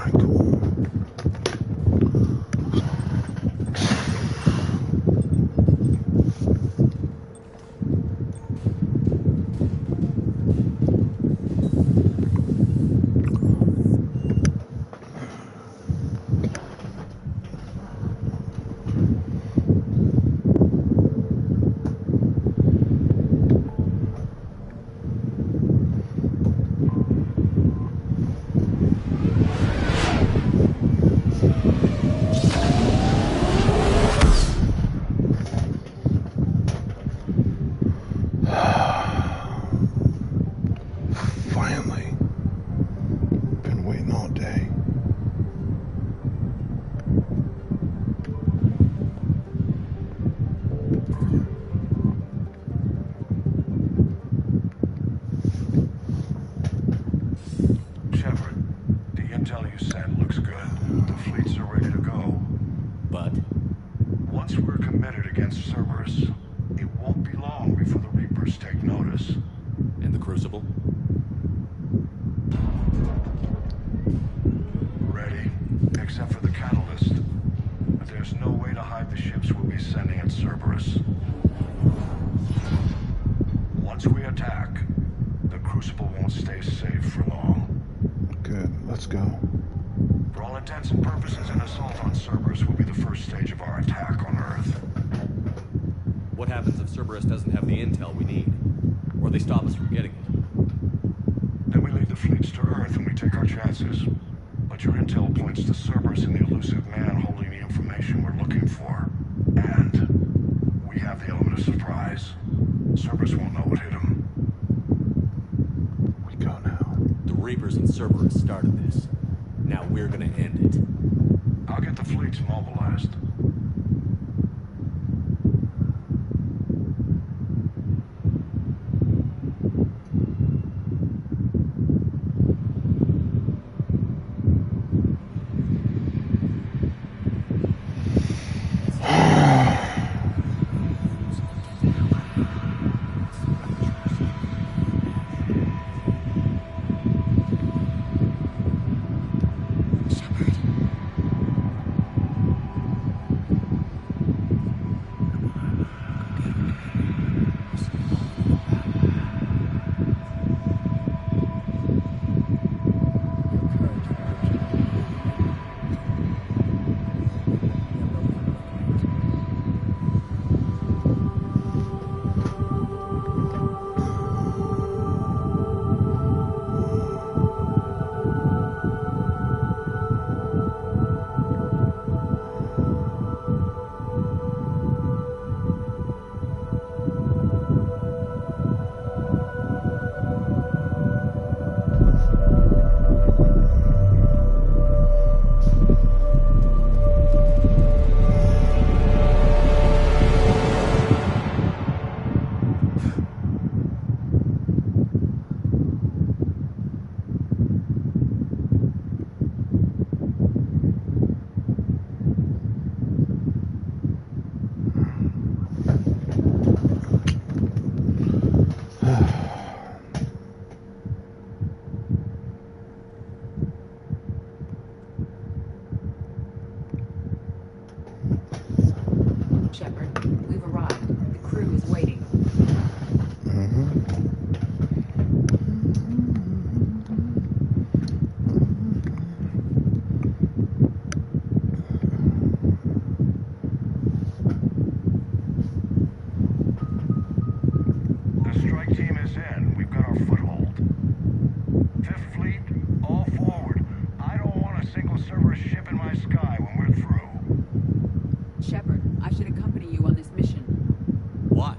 Alright, cool. Finally. Been waiting all day. Shepard, the intel you sent looks good. The fleets are ready to go. But once we're committed against Cerberus, it won't be long before the Reapers take notice. and the Crucible? Ready, except for the catalyst. But there's no way to hide the ships we'll be sending at Cerberus. Once we attack, the Crucible won't stay safe for long. Good, let's go. For all intents and purposes, an assault on Cerberus will be the first stage of our attack on Earth. What happens if Cerberus doesn't have the intel we need? Or they stop us from getting it? Then we leave the fleets to Earth and we take our chances. But your intel points to Cerberus and the elusive man holding the information we're looking for. And we have the element of surprise. Cerberus won't know what hit him. We go now. The Reapers and Cerberus started this. Now we're gonna end it. I'll get the fleets mobilized. Shepard, we've arrived. The crew is waiting. The strike team is in. We've got our foothold. Fifth Fleet, all forward. I don't want a single Cerberus ship in my sky when we're through. Shepard, I should accompany you on this mission. Why?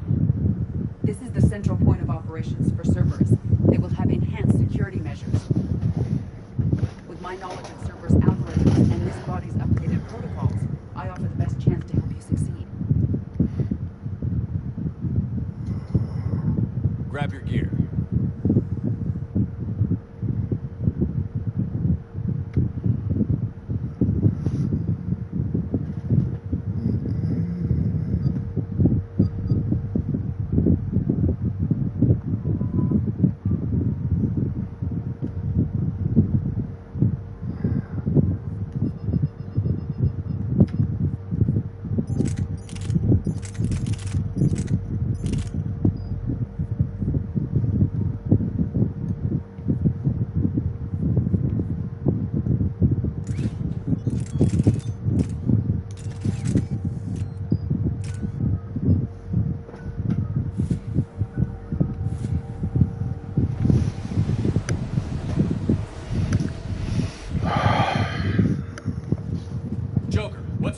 This is the central point of operations for Cerberus. They will have enhanced security measures. With my knowledge of Cerberus algorithms and this body's updated protocols, I offer the best chance to help you succeed. Grab your gear.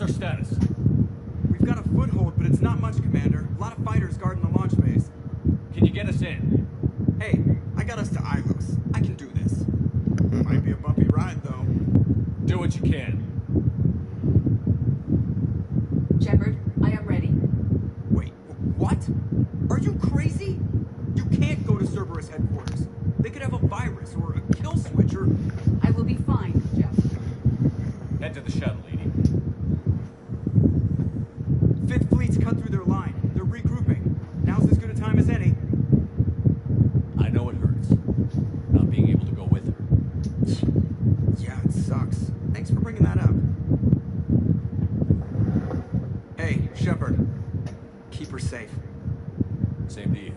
our status? We've got a foothold, but it's not much, Commander. A lot of fighters guarding the launch base. Can you get us in? Hey, I got us to Ilos. I can do this. Might be a bumpy ride, though. Do what you can. Shepard, I am ready. Wait, what? Are you crazy? You can't go to Cerberus headquarters. They could have a virus or a kill switch or... I will be fine, Jeff. Head to the shuttle, Edie. Fifth Fleet's cut through their line. They're regrouping. Now's as good a time as any. I know it hurts. Not being able to go with her. Yeah, it sucks. Thanks for bringing that up. Hey, Shepard. Keep her safe. Same to you.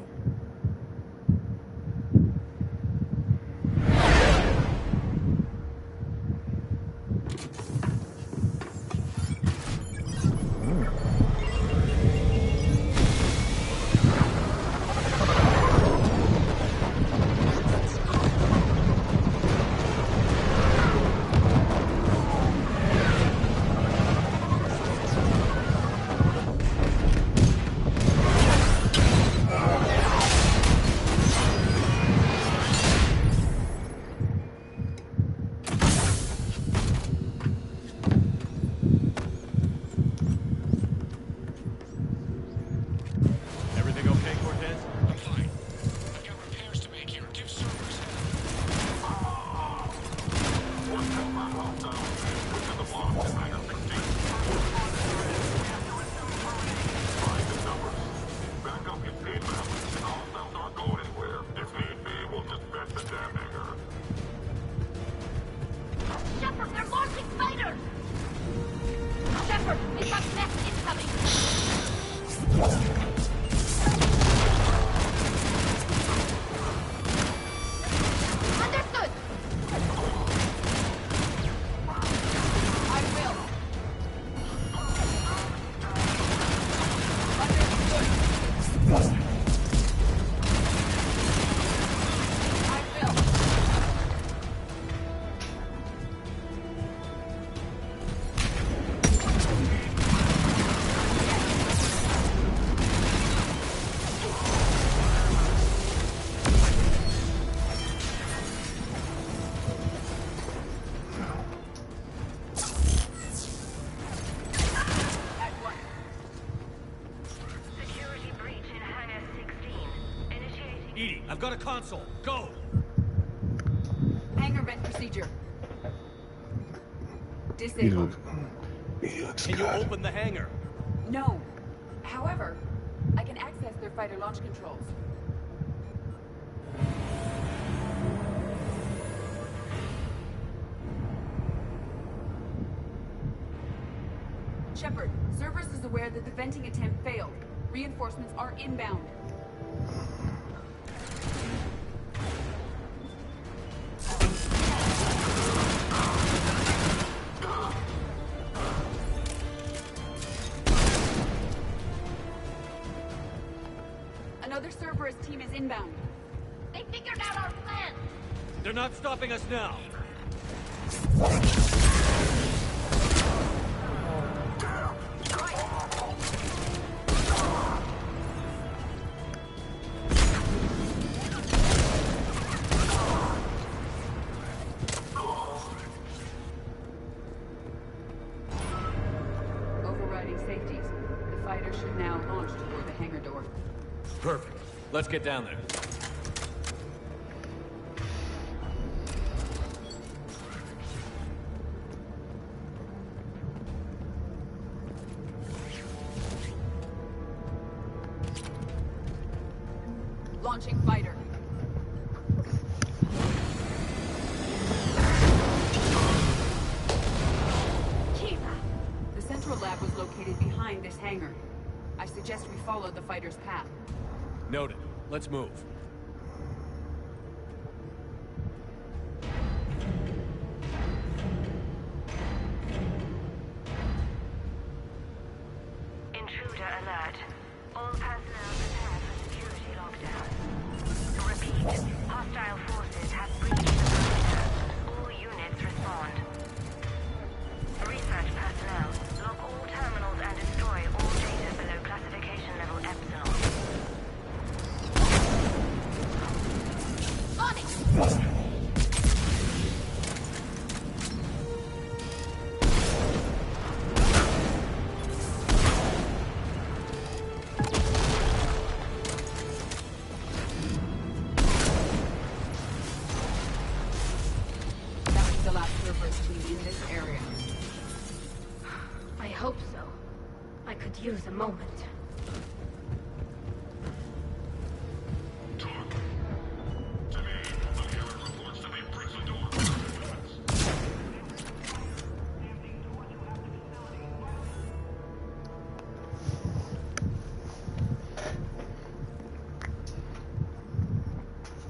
Everything okay, Cortez? I'm fine. I've got repairs to make here. Give Cerberus Shepard, they're launching fighters! Shepard, we've got Mass incoming! Understood! I will. Understood. I will. Security breach in Hangar 16. Initiating. Edie, I've got a console. Go! Hangar vent procedure. He Disabled. looks, he looks Can you good. open the hangar? No. However, I can access their fighter launch controls. Shepard, Cerberus is aware that the venting attempt failed. Reinforcements are inbound. Another Cerberus team is inbound. They figured out our plan! They're not stopping us now. Overriding safeties. The fighter should now launch toward the hangar door. Perfect. Let's get down there. Launching fighter. Kiva! The central lab was located behind this hangar. I suggest we follow the fighter's path. Noted. Let's move. Intruder alert. All personnel prepare for security lockdown. Repeat. Hostile forces have breached the perimeter. All units respond. Research personnel, lock all surveillance team in this area. I hope so. I could use a moment.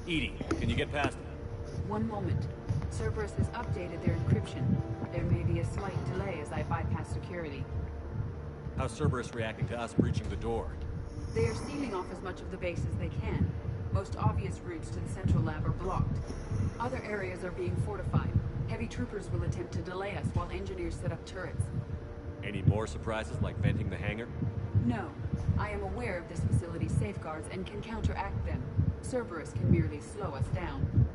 Edie, can you get past it? One moment. Cerberus has updated their encryption. There may be a slight delay as I bypass security. How's Cerberus reacting to us breaching the door? They are sealing off as much of the base as they can. Most obvious routes to the central lab are blocked. Other areas are being fortified. Heavy troopers will attempt to delay us while engineers set up turrets. Any more surprises like venting the hangar? No. I am aware of this facility's safeguards and can counteract them. Cerberus can merely slow us down.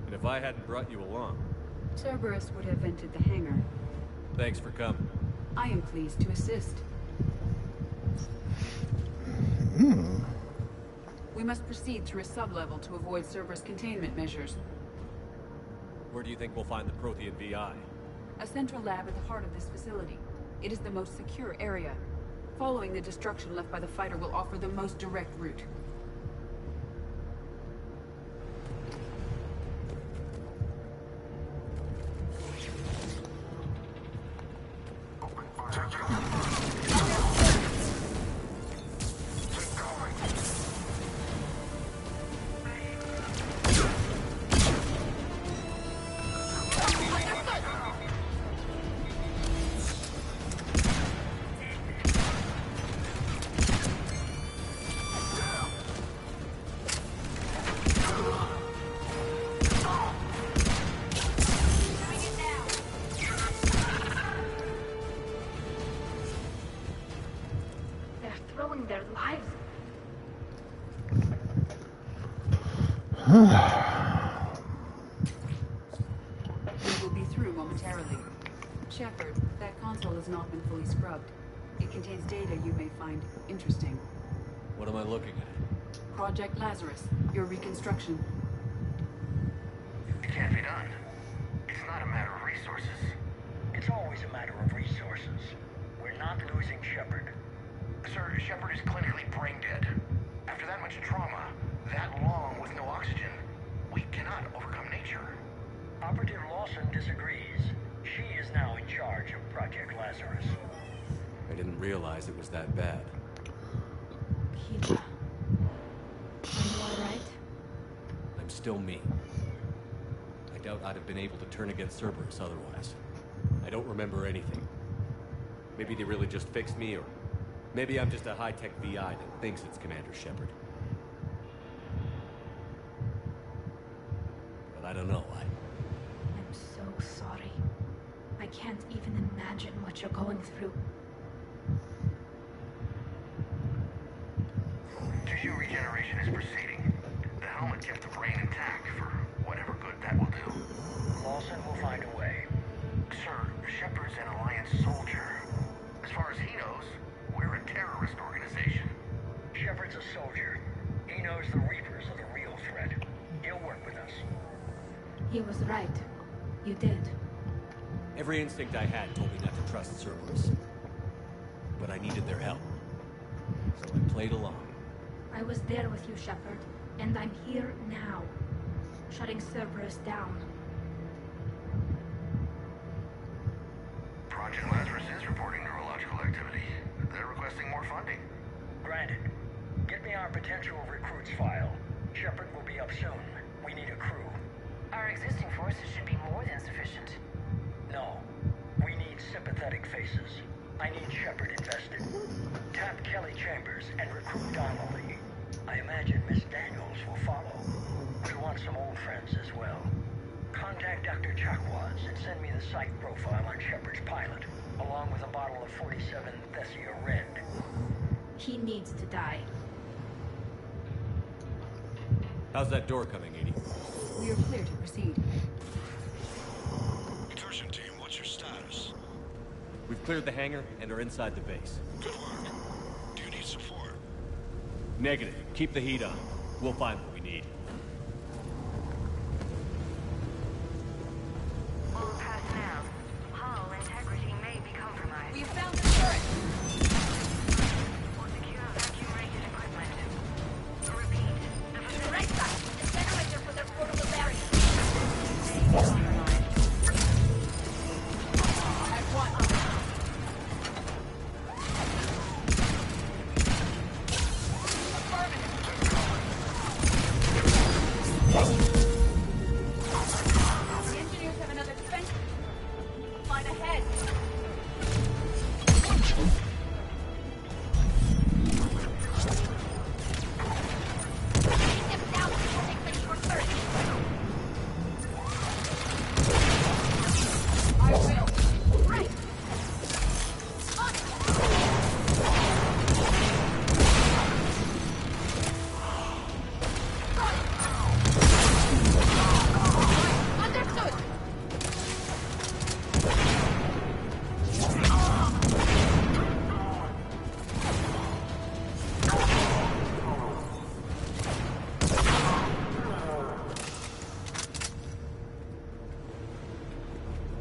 And if I hadn't brought you along? Cerberus would have vented the hangar. Thanks for coming. I am pleased to assist. We must proceed through a sublevel to avoid Cerberus containment measures. Where do you think we'll find the Prothean VI? A central lab at the heart of this facility. It is the most secure area. Following the destruction left by the fighter will offer the most direct route. Their lives. We will be through momentarily. Shepard, that console has not been fully scrubbed. It contains data you may find interesting. What am I looking at? Project Lazarus, your reconstruction. It can't be done. It's not a matter of resources. It's always a matter of resources. We're not losing Shepard. Sir, Shepard is clinically brain dead. After that much trauma, that long with no oxygen, we cannot overcome nature. Operative Lawson disagrees. She is now in charge of Project Lazarus. I didn't realize it was that bad. Peter. Are you alright? I'm still me. I doubt I'd have been able to turn against Cerberus otherwise. I don't remember anything. Maybe they really just fixed me, or maybe I'm just a high-tech VI that thinks it's Commander Shepard. But I don't know. I'm so sorry. I can't even imagine what you're going through. Tissue regeneration is proceeding. The helmet kept the brain intact for whatever good that will do. Lawson will find a way. Sir, Shepard's an Alliance soldier. As far as he knows, we're a terrorist organization. Shepard's a soldier. He knows the Reapers are the real threat. He'll work with us. He was right. You did. Every instinct I had told me not to trust Cerberus. But I needed their help. So I played along. I was there with you, Shepard, and I'm here now, shutting Cerberus down. Project Lazarus is reporting neurological activity. They're requesting more funding. Granted. Get me our potential recruits file. Shepard will be up soon. We need a crew. Our existing forces should be more than sufficient. No. We need sympathetic faces. I need Shepard invested. Tap Kelly Chambers and recruit Donnelly. I imagine Miss Daniels will follow. We want some old friends as well. Contact Dr. Chakwas and send me the psych profile on Shepard's pilot, along with a bottle of 47 Thessia Red. He needs to die. How's that door coming, Edie? We are clear to proceed. Incursion team, what's your status? We've cleared the hangar and are inside the base. Good work. Do you need support? Negative. Keep the heat on. We'll find what we need. All personnel line ahead. Take them down before they finish your search. I will. Right. Understood.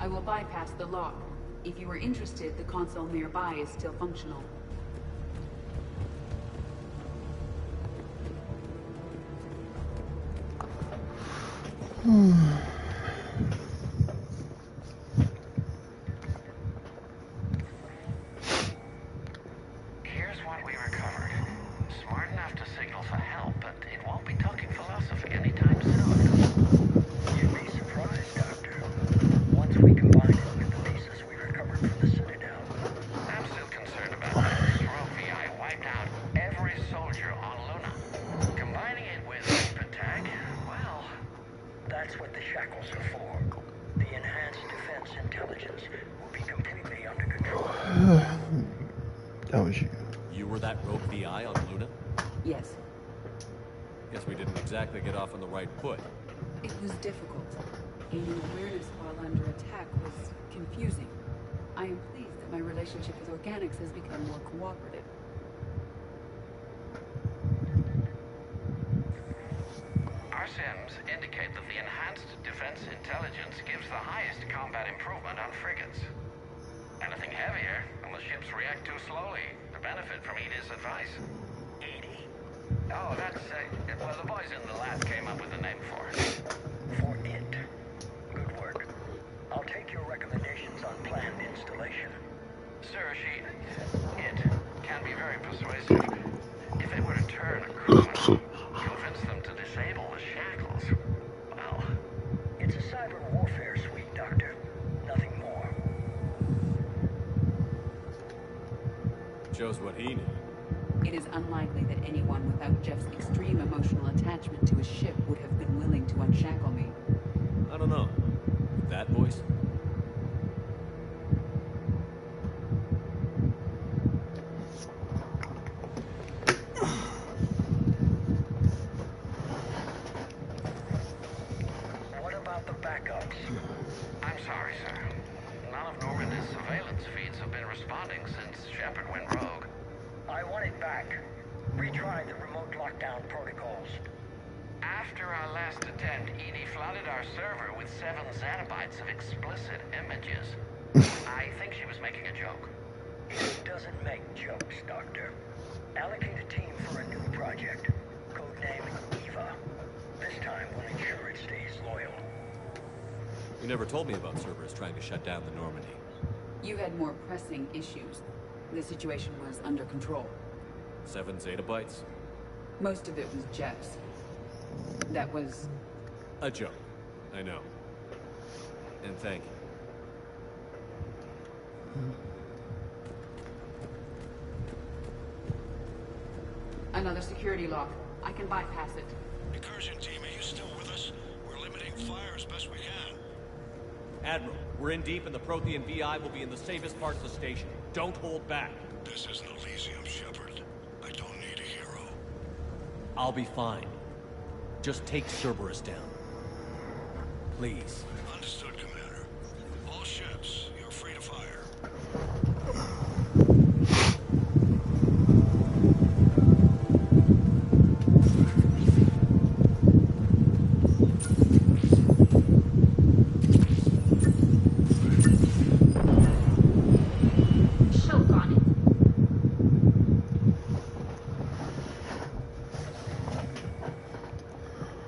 I will bypass the lock. If you are interested, the console nearby is still functional. Here's what we recovered. Smart enough to signal for help, but it won't be talking philosophy anytime soon. You'd be surprised, Doctor. Once we combine it with the pieces we recovered from the Citadel. I'm still concerned about how this rogue VI wiped out every soldier on Luna. Combining it with tech, well, That's what the shackles are for. The enhanced defense intelligence will be completely under control. That was you. You were that rogue VI on Luna? Yes, Guess we didn't exactly get off on the right foot. it was difficult. Gaining awareness while under attack was confusing. I am pleased that my relationship with organics has become more cooperative. our sims indicate that the enhanced defense intelligence gives the highest combat improvement on frigates. Anything heavier, and the ships react too slowly to benefit from Edith's advice. Edie, Oh, that's, well, the boys in the lab came up with a name for it. for it. Good work. I'll take your recommendations on planned installation. Sir, it can be very persuasive. If it were to turn a crew and convince them to disable the shackles, well, It's a cyber warfare suite, Doctor. Nothing more. Shows what he knew. It is unlikely that anyone without Jeff's extreme emotional attachment to his ship would have been willing to unshackle me. I don't know. That voice? What about the backups? I'm sorry, sir. None of Normandy's surveillance feeds have been responding since Shepard went rogue. I want it back. Retry the remote lockdown protocols. After our last attempt, Edie flooded our server with 7 zettabytes of explicit images. I think she was making a joke. It doesn't make jokes, Doctor. Allocate a team for a new project. Codename Eva. This time we'll ensure it stays loyal. You never told me about Cerberus trying to shut down the Normandy. You had more pressing issues. The situation was under control. 7 zettabytes? Most of it was Jeff's. That was... A joke. I know. And thank you. another security lock. I can bypass it. Incursion team, are you still with us? We're limiting fire as best we can. Admiral, we're in deep and the Prothean VI will be in the safest parts of the station. Don't hold back. This isn't Elysium, Shepard. I don't need a hero. I'll be fine. Just take Cerberus down. Please. Understood, Commander. All ships, you're free to fire. Choke on it.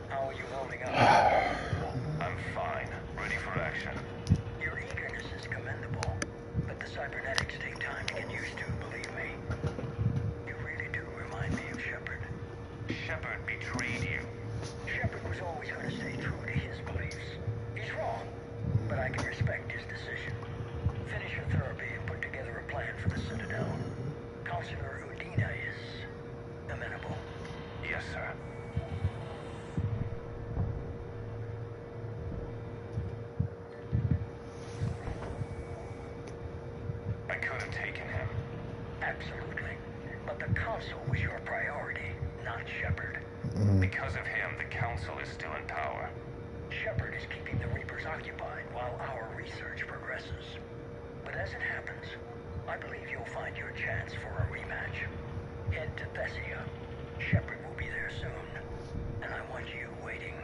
How are you holding up? I'm fine. Ready for could have taken him. Absolutely. But the Council was your priority, not Shepard. Because of him, the Council is still in power. Shepard is keeping the Reapers occupied while our research progresses. But as it happens, I believe you'll find your chance for a rematch. Head to Thessia. Shepard will be there soon, and I want you waiting.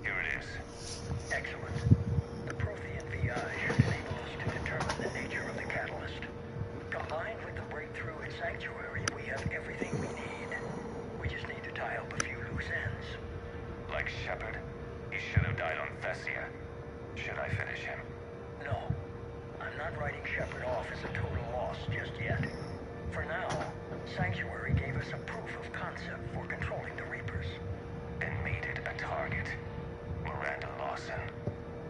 Here it is. Excellent. The Prothean VI should enable us to determine the nature of the catalyst. Combined with the breakthrough in Sanctuary, we have everything we need. We just need to tie up a few loose ends. Like Shepard, he should have died on Thessia. Should I finish him? No. I'm not writing Shepard off as a total loss just yet. For now, Sanctuary gave us a proof of concept for controlling the Reapers. And made it a target. Miranda Lawson.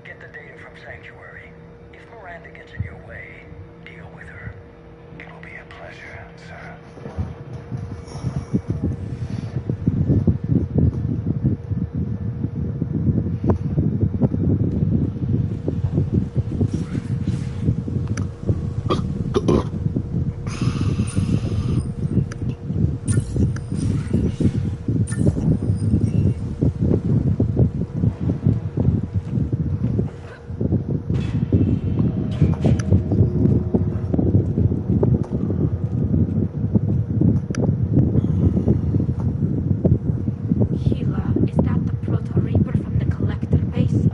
Get the data from Sanctuary. If Miranda gets in your way, deal with her. It will be a pleasure, sir. Sheila, is that the Proto-Reaper from the Collector base?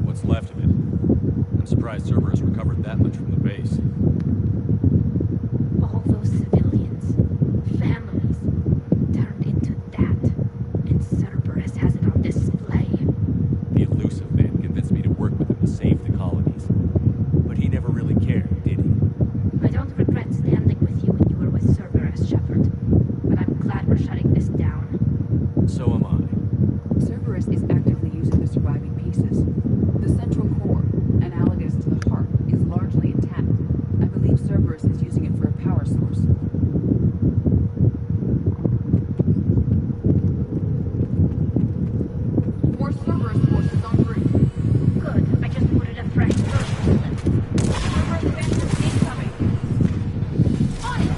What's left of it? I'm surprised Cerberus recovered that much from the base. All those civilians, families, turned into that. And Cerberus has it on display. The elusive man convinced me to work with him to save the colonies. But he never really cared, did he? I don't regret standing with you when you were with Cerberus, Shepard. But I'm glad we're shutting this down. So am I. Cerberus is actively using the surviving pieces. The central core, analogous to the heart, is largely intact. I believe Cerberus is using it for a power source. More Cerberus forces en route. Good. I just ordered a fresh version. Cerberus advances incoming. On it!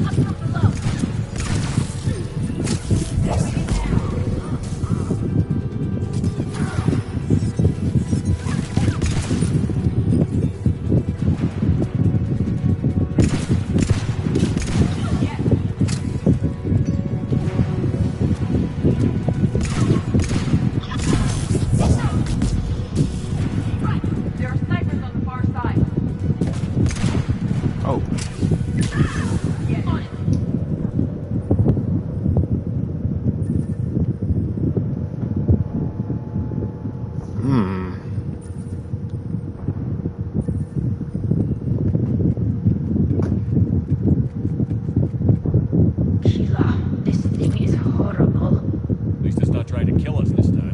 Up from below. Right. There are snipers on the far side. Oh, Get on it. Sheila, this thing is horrible. At least it's not trying to kill us this time.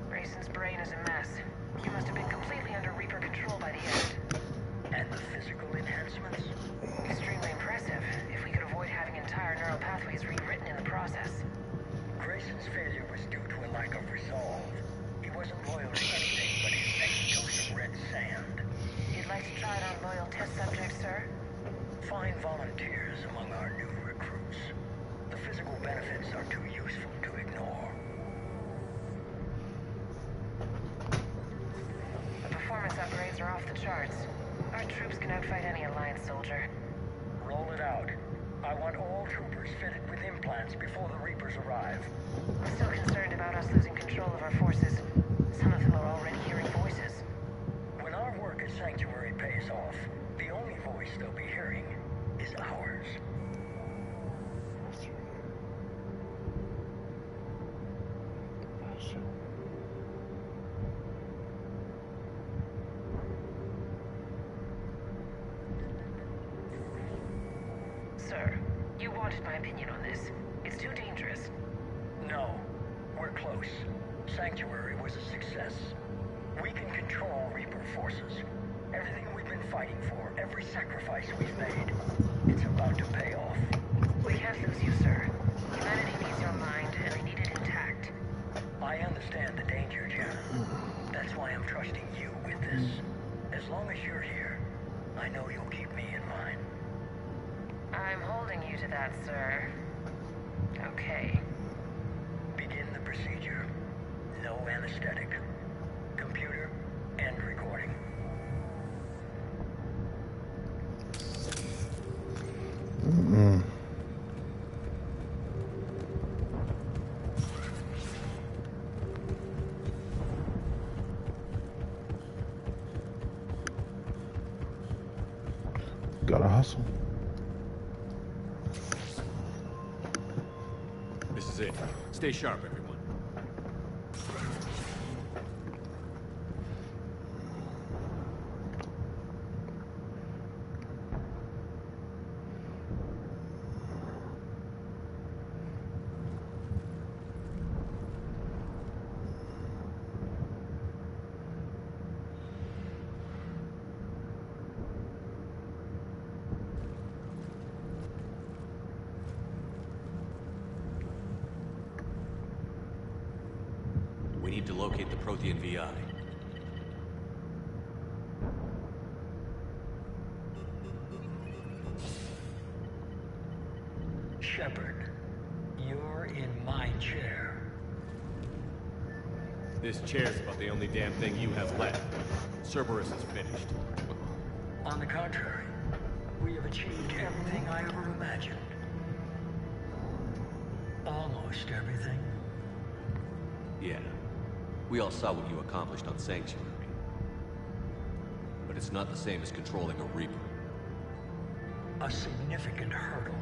Grayson's brain is a mess. You must have been completely under Reaper control by the end. And the physical enhancements? Extremely impressive, if we could avoid having entire neural pathways rewritten in the process. Grayson's failure was due to a lack of resolve. He wasn't loyal to anything but his next dose of red sand. You'd like to try it on loyal test subjects, sir? Find volunteers among our new recruits. The physical benefits benefits are too useful to ignore. The performance upgrades are off the charts. Our troops can outfight any Alliance soldier. Roll it out. I want all troopers fitted with implants before the Reapers arrive. I'm still concerned about us losing control of our forces. Some of them are already hearing voices. When our work at Sanctuary pays off, the only voice they'll be hearing is ours. Sir, you wanted my opinion on this. It's too dangerous. No, we're close. Sanctuary was a success. We can control Reaper forces. Everything we've been fighting for, every sacrifice we've made, it's about to pay off. We can't lose you, sir. Humanity needs your mind, and they need it intact. I understand the danger, Jen. That's why I'm trusting you with this. As long as you're here, I know you'll keep me in mind. I'm holding you to that, sir. Okay. Begin the procedure. No anesthetic. Computer, end recording. Gotta hustle. This is it. Stay sharp, everyone. We need to locate the Prothean VI. Shepard, you're in my chair. This chair's about the only damn thing you have left. Cerberus is finished. On the contrary, we have achieved everything I ever imagined. Almost everything. Yeah. We all saw what you accomplished on Sanctuary. But it's not the same as controlling a Reaper. A significant hurdle.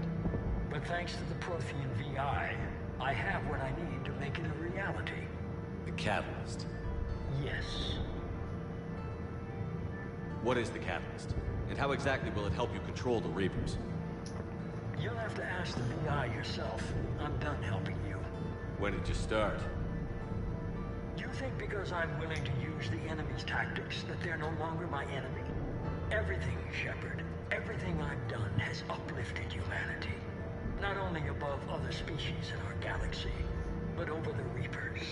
But thanks to the Prothean VI, I have what I need to make it a reality. The Catalyst. Yes. What is the Catalyst? And how exactly will it help you control the Reapers? You'll have to ask the VI yourself. I'm done helping you. When did you start? You think because I'm willing to use the enemy's tactics that they're no longer my enemy? Everything, Shepard, everything I've done has uplifted humanity. Not only above other species in our galaxy, but over the Reapers.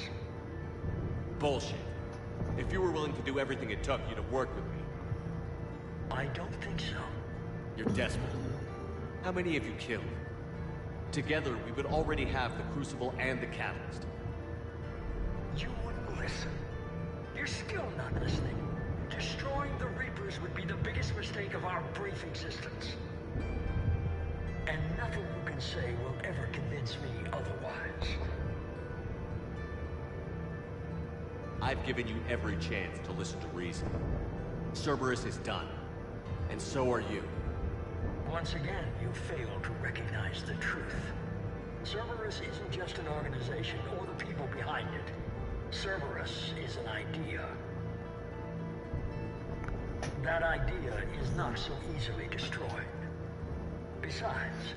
Bullshit. If you were willing to do everything it took, you'd have worked with me. I don't think so. You're desperate. How many have you killed? Together, we would already have the Crucible and the Catalyst. You wouldn't listen. You're still not listening. Destroying the Reapers would be the biggest mistake of our brief existence. And nothing you can say will ever convince me otherwise. I've given you every chance to listen to reason. Cerberus is done. And so are you. Once again, you fail to recognize the truth. Cerberus isn't just an organization or the people behind it. Cerberus is an idea. That idea is not so easily destroyed. Besides,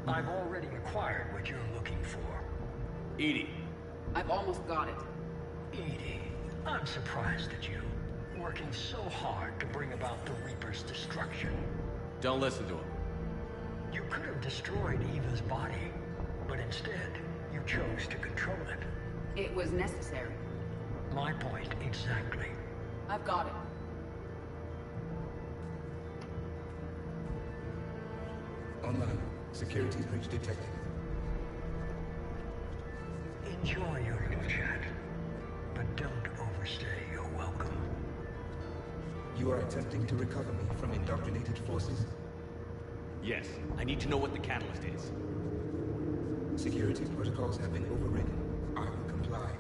I've already acquired what you're looking for. EDI. I've almost got it. EDI, I'm surprised at you. Working so hard to bring about the Reaper's destruction. Don't listen to him. You could have destroyed Eva's body, but instead, you chose to control it. It was necessary. My point exactly. I've got it. Online. Security breach detected. Enjoy your little chat, but don't overstay your welcome. You are attempting to recover me from indoctrinated forces? Yes, I need to know what the catalyst is. Security protocols have been overridden. I will comply.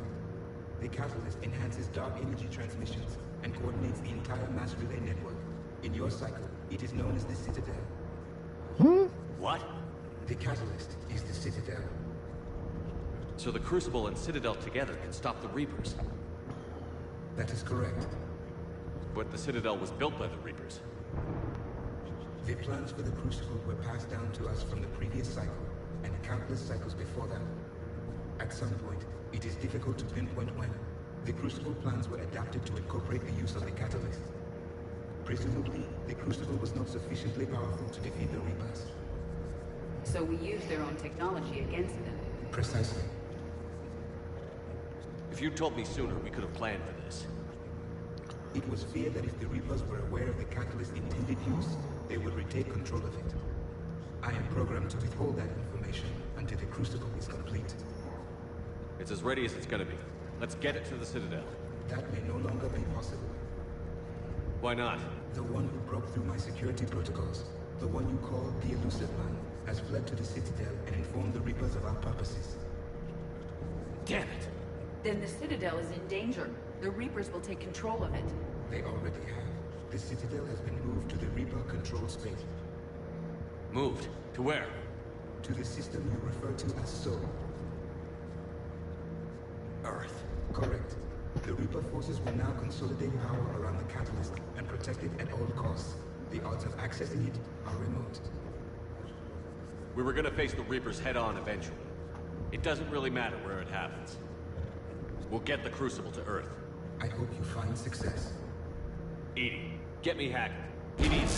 The catalyst enhances dark energy transmissions and coordinates the entire mass relay network. In your cycle, it is known as the Citadel. What? The catalyst is the Citadel. So the Crucible and Citadel together can stop the Reapers. That is correct. But the Citadel was built by the Reapers. The plans for the Crucible were passed down to us from the previous cycle, and countless cycles before that. At some point, it is difficult to pinpoint when, the Crucible plans were adapted to incorporate the use of the catalyst. Presumably, the Crucible was not sufficiently powerful to defeat the Reapers. So we use their own technology against them. Precisely. If you'd told me sooner, we could have planned for this. It was feared that if the Reapers were aware of the catalyst's intended use, they would retake control of it. I am programmed to withhold that information until the Crucible is complete. It's as ready as it's gonna be. Let's get it to the Citadel. That may no longer be possible. Why not? The one who broke through my security protocols, the one you call the Elusive Man, has fled to the Citadel and informed the Reapers of our purposes. Damn it! Then the Citadel is in danger. The Reapers will take control of it. They already have. The Citadel has been moved to the Reaper-controlled space. Moved? To where? To the system you refer to as Soul. Earth. Correct. The Reaper forces will now consolidate power around the catalyst and protect it at all costs. The odds of accessing it are remote. We were gonna face the Reapers head-on eventually. It doesn't really matter where it happens. We'll get the Crucible to Earth. I hope you find success. EDI, get me Hackett. He needs...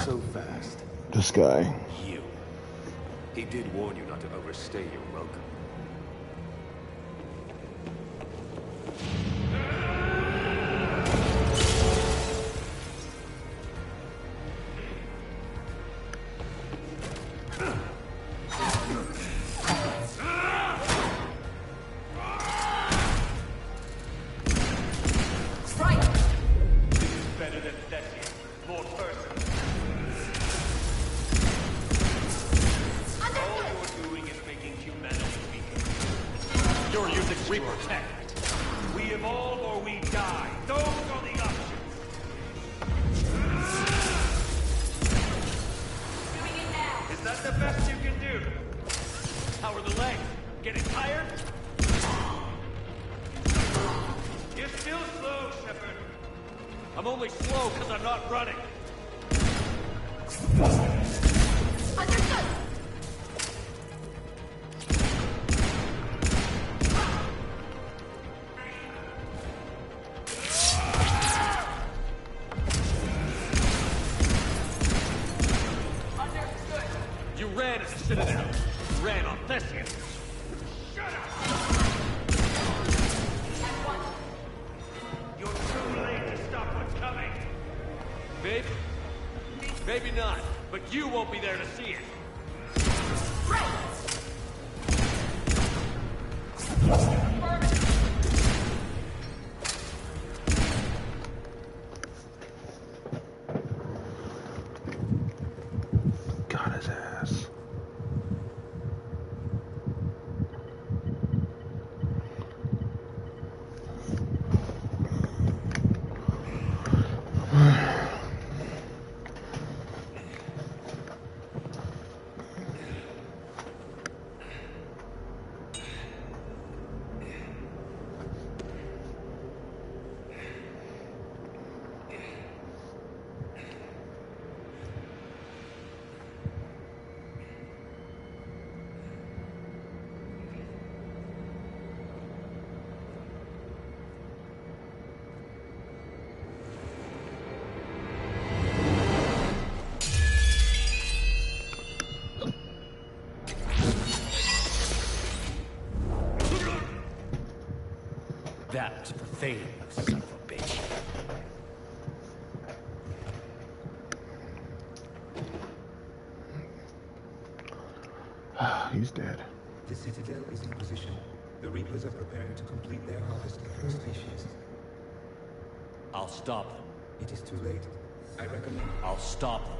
So fast. This guy. You. He did warn you not to overstay your welcome. Maybe not, but you won't be there to see it. Got his ass. That's profane, son of a bitch. he's dead. The Citadel is in position. The Reapers are preparing to complete their harvest of your species. I'll stop them. It is too late. I recommend... I'll stop them.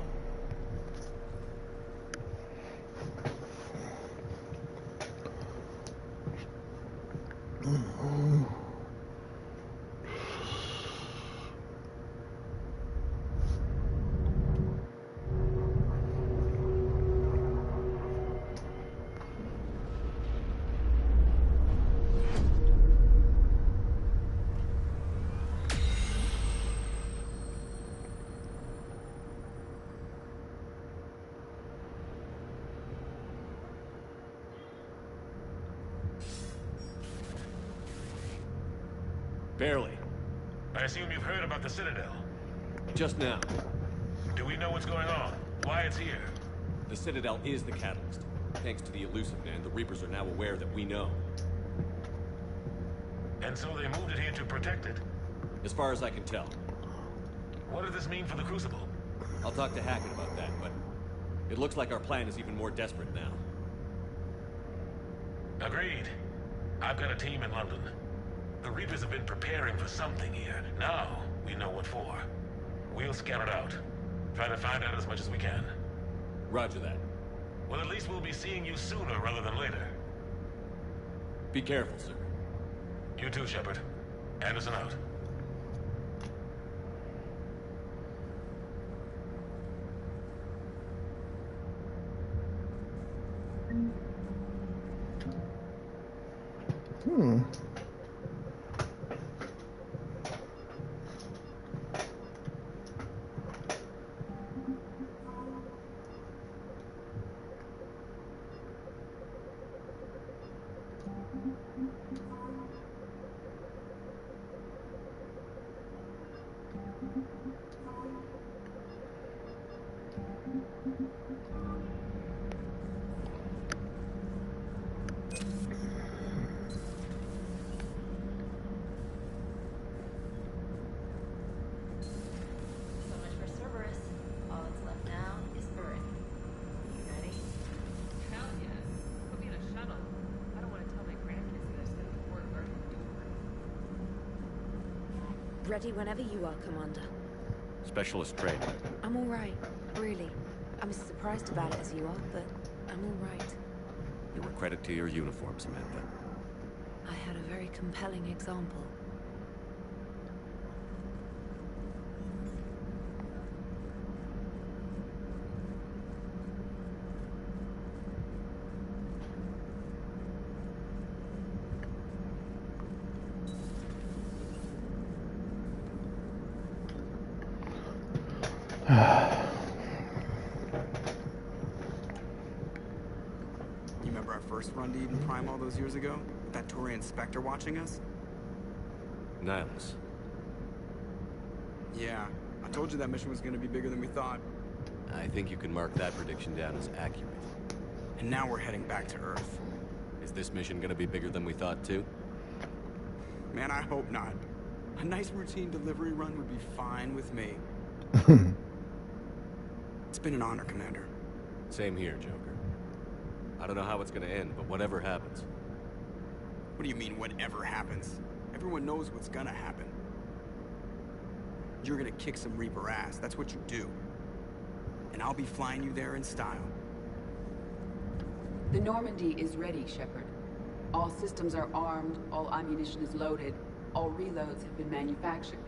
Barely. I assume you've heard about the Citadel. Just now. Do we know what's going on? Why it's here? The Citadel is the catalyst. Thanks to the Elusive Man, the Reapers are now aware that we know. And so they moved it here to protect it? As far as I can tell. What does this mean for the Crucible? I'll talk to Hackett about that, but it looks like our plan is even more desperate now. Agreed. I've got a team in London. The Reapers have been preparing for something here. Now, we know what for. We'll scout it out. Try to find out as much as we can. Roger that. Well, at least we'll be seeing you sooner rather than later. Be careful, sir. You too, Shepard. Anderson out. Ready whenever you are, Commander. Specialist training. I'm all right, really. I'm as surprised about it as you are, but I'm all right. You were credit to your uniform, Samantha. I had a very compelling example. You remember our first run to Eden Prime all those years ago? With that Turian Spectre watching us? Nihilus. Yeah, I told you that mission was gonna be bigger than we thought. I think you can mark that prediction down as accurate. And now we're heading back to Earth. Is this mission gonna be bigger than we thought, too? Man, I hope not. A nice routine delivery run would be fine with me. It's been an honor, Commander. Same here, Joker. I don't know how it's gonna end, but whatever happens. What do you mean, whatever happens? Everyone knows what's gonna happen. You're gonna kick some Reaper ass, that's what you do. And I'll be flying you there in style. The Normandy is ready, Shepard. All systems are armed, all ammunition is loaded, all reloads have been manufactured.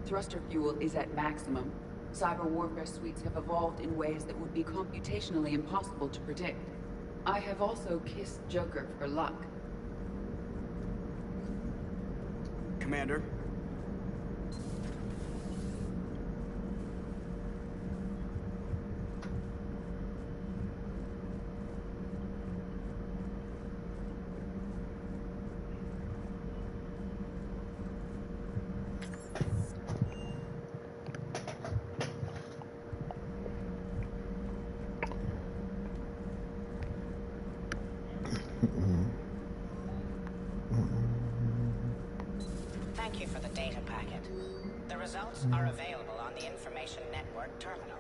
Thruster fuel is at maximum. Cyber warfare suites have evolved in ways that would be computationally impossible to predict. I have also kissed Joker for luck. Commander? Thank you for the data packet. The results are available on the Information Network terminal.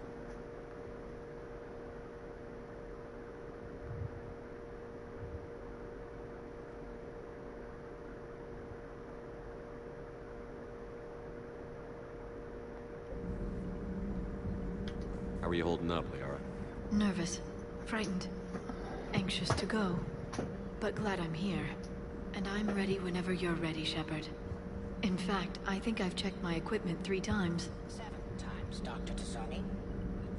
How are you holding up, Liara? Nervous, frightened, anxious to go, but glad I'm here. And I'm ready whenever you're ready, Shepard. In fact, I think I've checked my equipment 3 times. 7 times, Dr. T'Soni.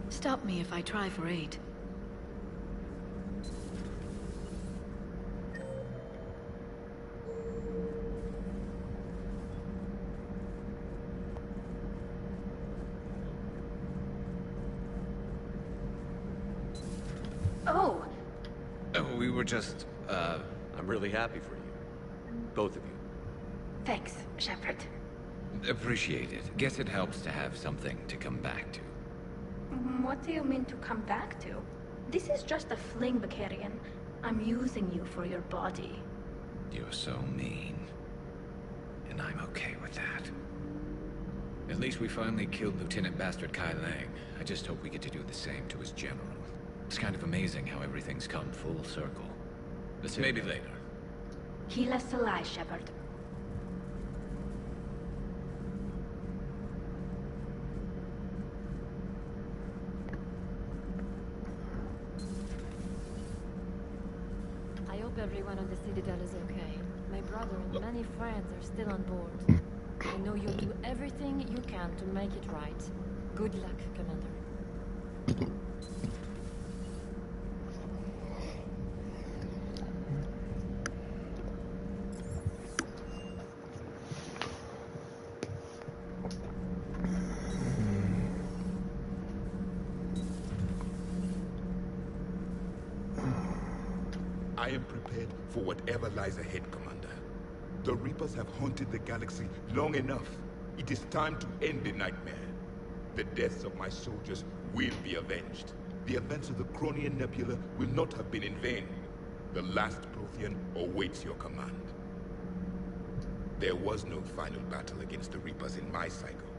Stop me if I try for 8. Oh! We were just, I'm really happy for you. Both of you. Thanks, Shepard. appreciate it. Guess it helps to have something to come back to. What do you mean to come back to? This is just a fling, Vakarian. I'm using you for your body. You're so mean. And I'm okay with that. At least we finally killed Lieutenant Bastard Kai Lang. I just hope we get to do the same to his general. It's kind of amazing how everything's come full circle. But maybe later. Heal us alive, Shepard. I hope everyone on the Citadel is okay. My brother and many friends are still on board. I know you'll do everything you can to make it right. Good luck, Commander. I am prepared for whatever lies ahead, Commander. The Reapers have haunted the galaxy long enough. It is time to end the nightmare. The deaths of my soldiers will be avenged. The events of the Cronian Nebula will not have been in vain. The last Prothean awaits your command. There was no final battle against the Reapers in my cycle.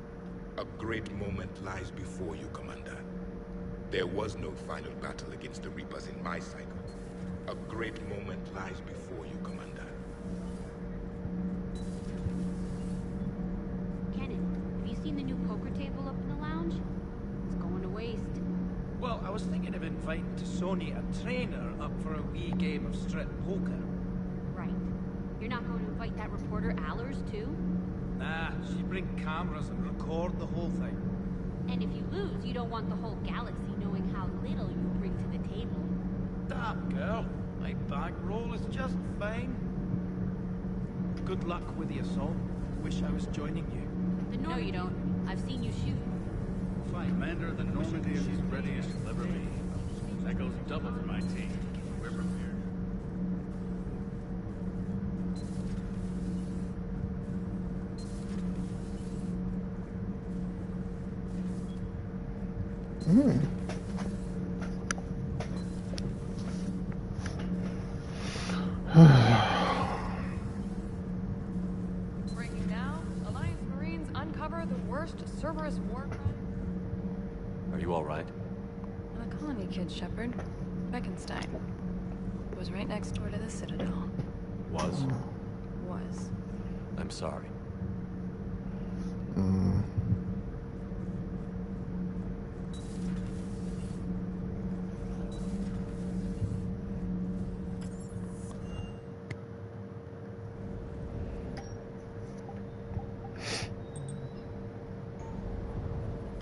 A great moment lies before you, Commander. There was no final battle against the Reapers in my cycle. A great moment lies before you, Commander. Kenan, have you seen the new poker table up in the lounge? It's going to waste. Well, I was thinking of inviting T'Soni, a trainer, up for a wee game of strip poker. Right. You're not going to invite that reporter Allers, too? Nah, she'd bring cameras and record the whole thing. And if you lose, you don't want the whole galaxy knowing how little you bring to the table. Damn, girl. My bankroll is just fine. Good luck with the assault. Wish I was joining you. No, you don't. I've seen you shoot. Fine. Commander, the Normandy is as ready as you'll ever be. That goes double for my team. We're prepared. Breaking now, Alliance Marines uncover the worst Cerberus war crime. Are you all right? I'm a colony kid, Shepard. Beckenstein. Was right next door to the Citadel. Was? Was. I'm sorry.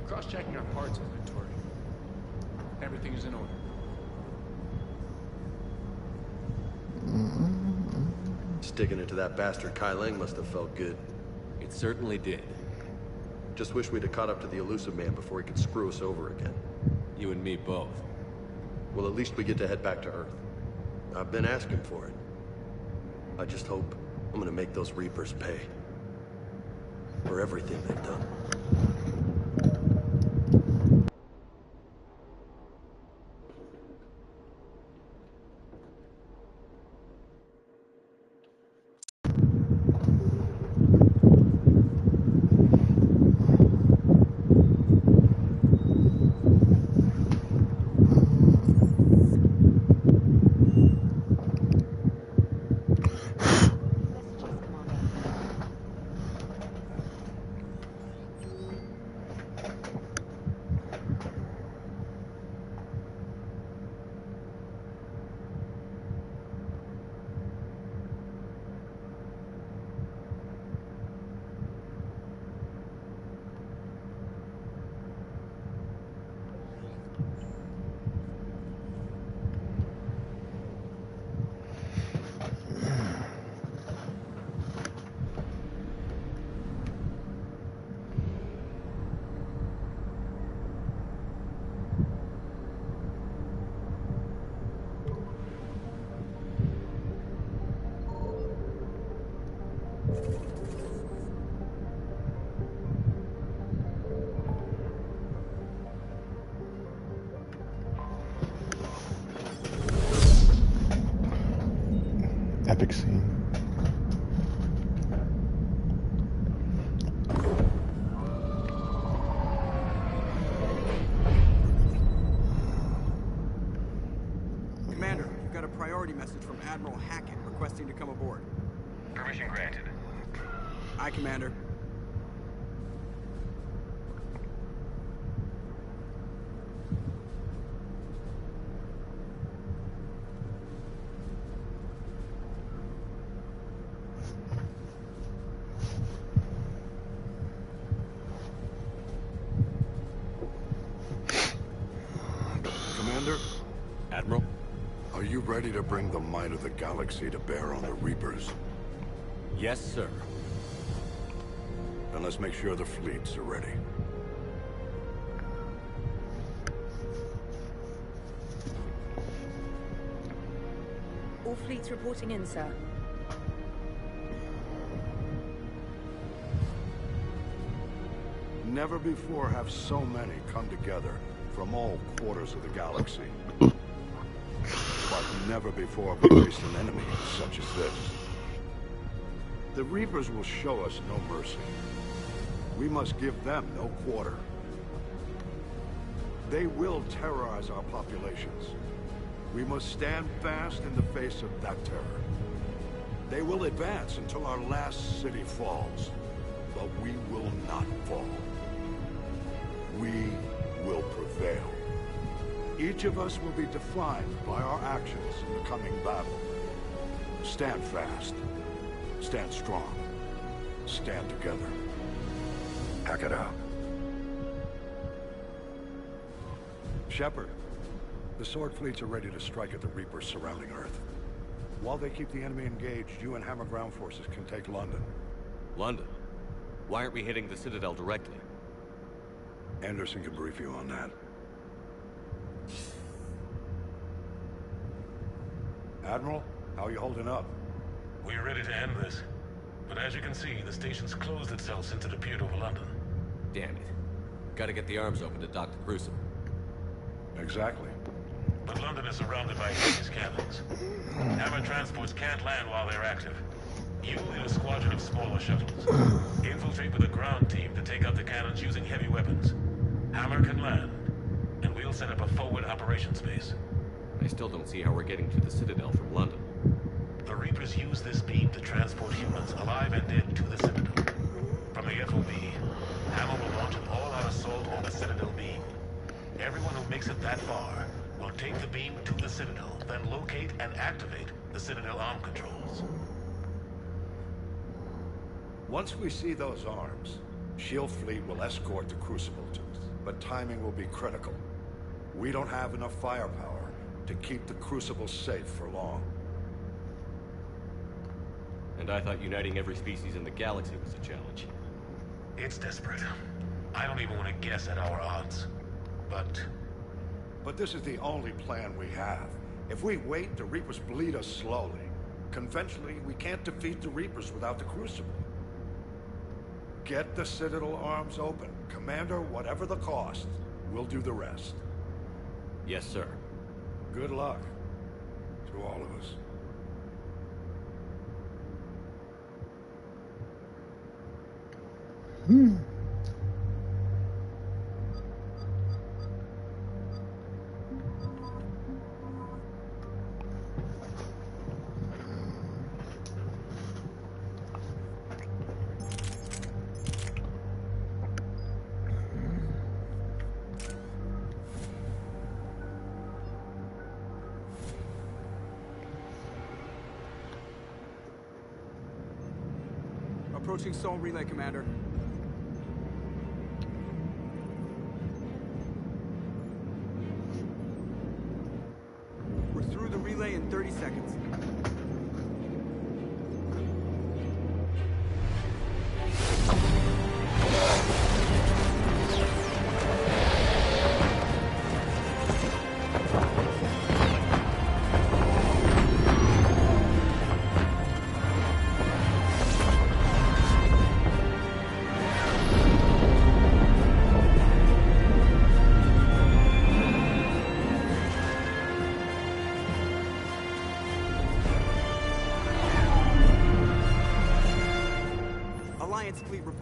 Cross-checking our parts inventory. Everything is in order. Sticking it to that bastard Kai Lang must have felt good. It certainly did. Just wish we'd have caught up to the elusive man before he could screw us over again. You and me both. Well, at least we get to head back to Earth. I've been asking for it. I just hope I'm gonna make those Reapers pay. For everything they've done. traffic scene. Commander, you've got a priority message from Admiral Hackett requesting to come aboard. Permission granted. Aye, Commander. Commander? Admiral? Are you ready to bring the might of the galaxy to bear on the Reapers? Yes, sir. Then let's make sure the fleets are ready. All fleets reporting in, sir. Never before have so many come together from all quarters of the galaxy. But never before have we faced an enemy such as this. The Reapers will show us no mercy. We must give them no quarter. They will terrorize our populations. We must stand fast in the face of that terror. They will advance until our last city falls. But we will not fall. We will prevail. Each of us will be defined by our actions in the coming battle. Stand fast. Stand strong. Stand together. Hack it out. Shepard, the Sword fleets are ready to strike at the Reapers surrounding Earth. While they keep the enemy engaged, you and Hammer ground forces can take London. London? Why aren't we hitting the Citadel directly? Anderson can brief you on that. Admiral, how are you holding up? We're ready to end this. But as you can see, the station's closed itself since it appeared over London. Damn it. Gotta get the arms open to dock the Crucible. Exactly. But London is surrounded by hideous cannons. Hammer transports can't land while they're active. You lead a squadron of smaller shuttles. Infiltrate with a ground team to take out the cannons using heavy weapons. Hammer can land, and we'll set up a forward operations base. I still don't see how we're getting to the Citadel from London. The Reapers use this beam to transport humans, alive and dead, to the Citadel. From the FOB, Hammer will launch an all-out assault on the Citadel beam. Everyone who makes it that far will take the beam to the Citadel, then locate and activate the Citadel arm controls. Once we see those arms, Shield Fleet will escort the Crucible to us, but timing will be critical. We don't have enough firepower to keep the Crucible safe for long. And I thought uniting every species in the galaxy was a challenge. It's desperate. I don't even want to guess at our odds. But this is the only plan we have. If we wait, the Reapers bleed us slowly. Conventionally, we can't defeat the Reapers without the Crucible. Get the Citadel arms open. Commander, whatever the cost, we'll do the rest. Yes, sir. Good luck to all of us. Approaching Soul Relay, Commander. We're through the relay in 30 seconds.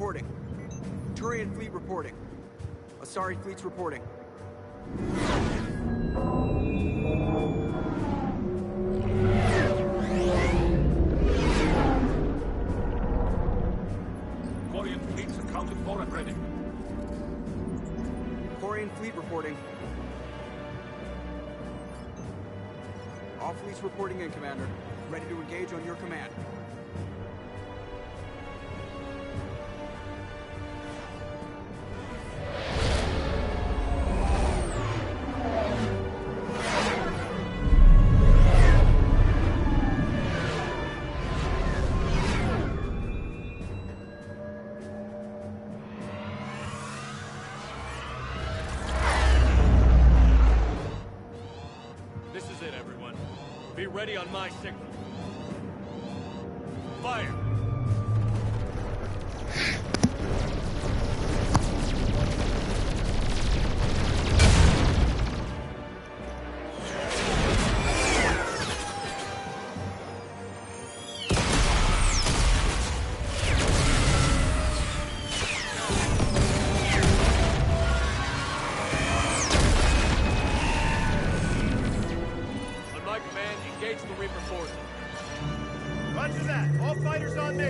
reporting. Turian fleet reporting. Asari fleet's reporting. Quarian fleets accounted for and ready. Quarian fleet reporting. All fleets reporting in, Commander. Ready to engage on your command. This is it, everyone. Be ready on my signal. Fire! On my command, engage the Reaper forces. Roger that. All fighters on me.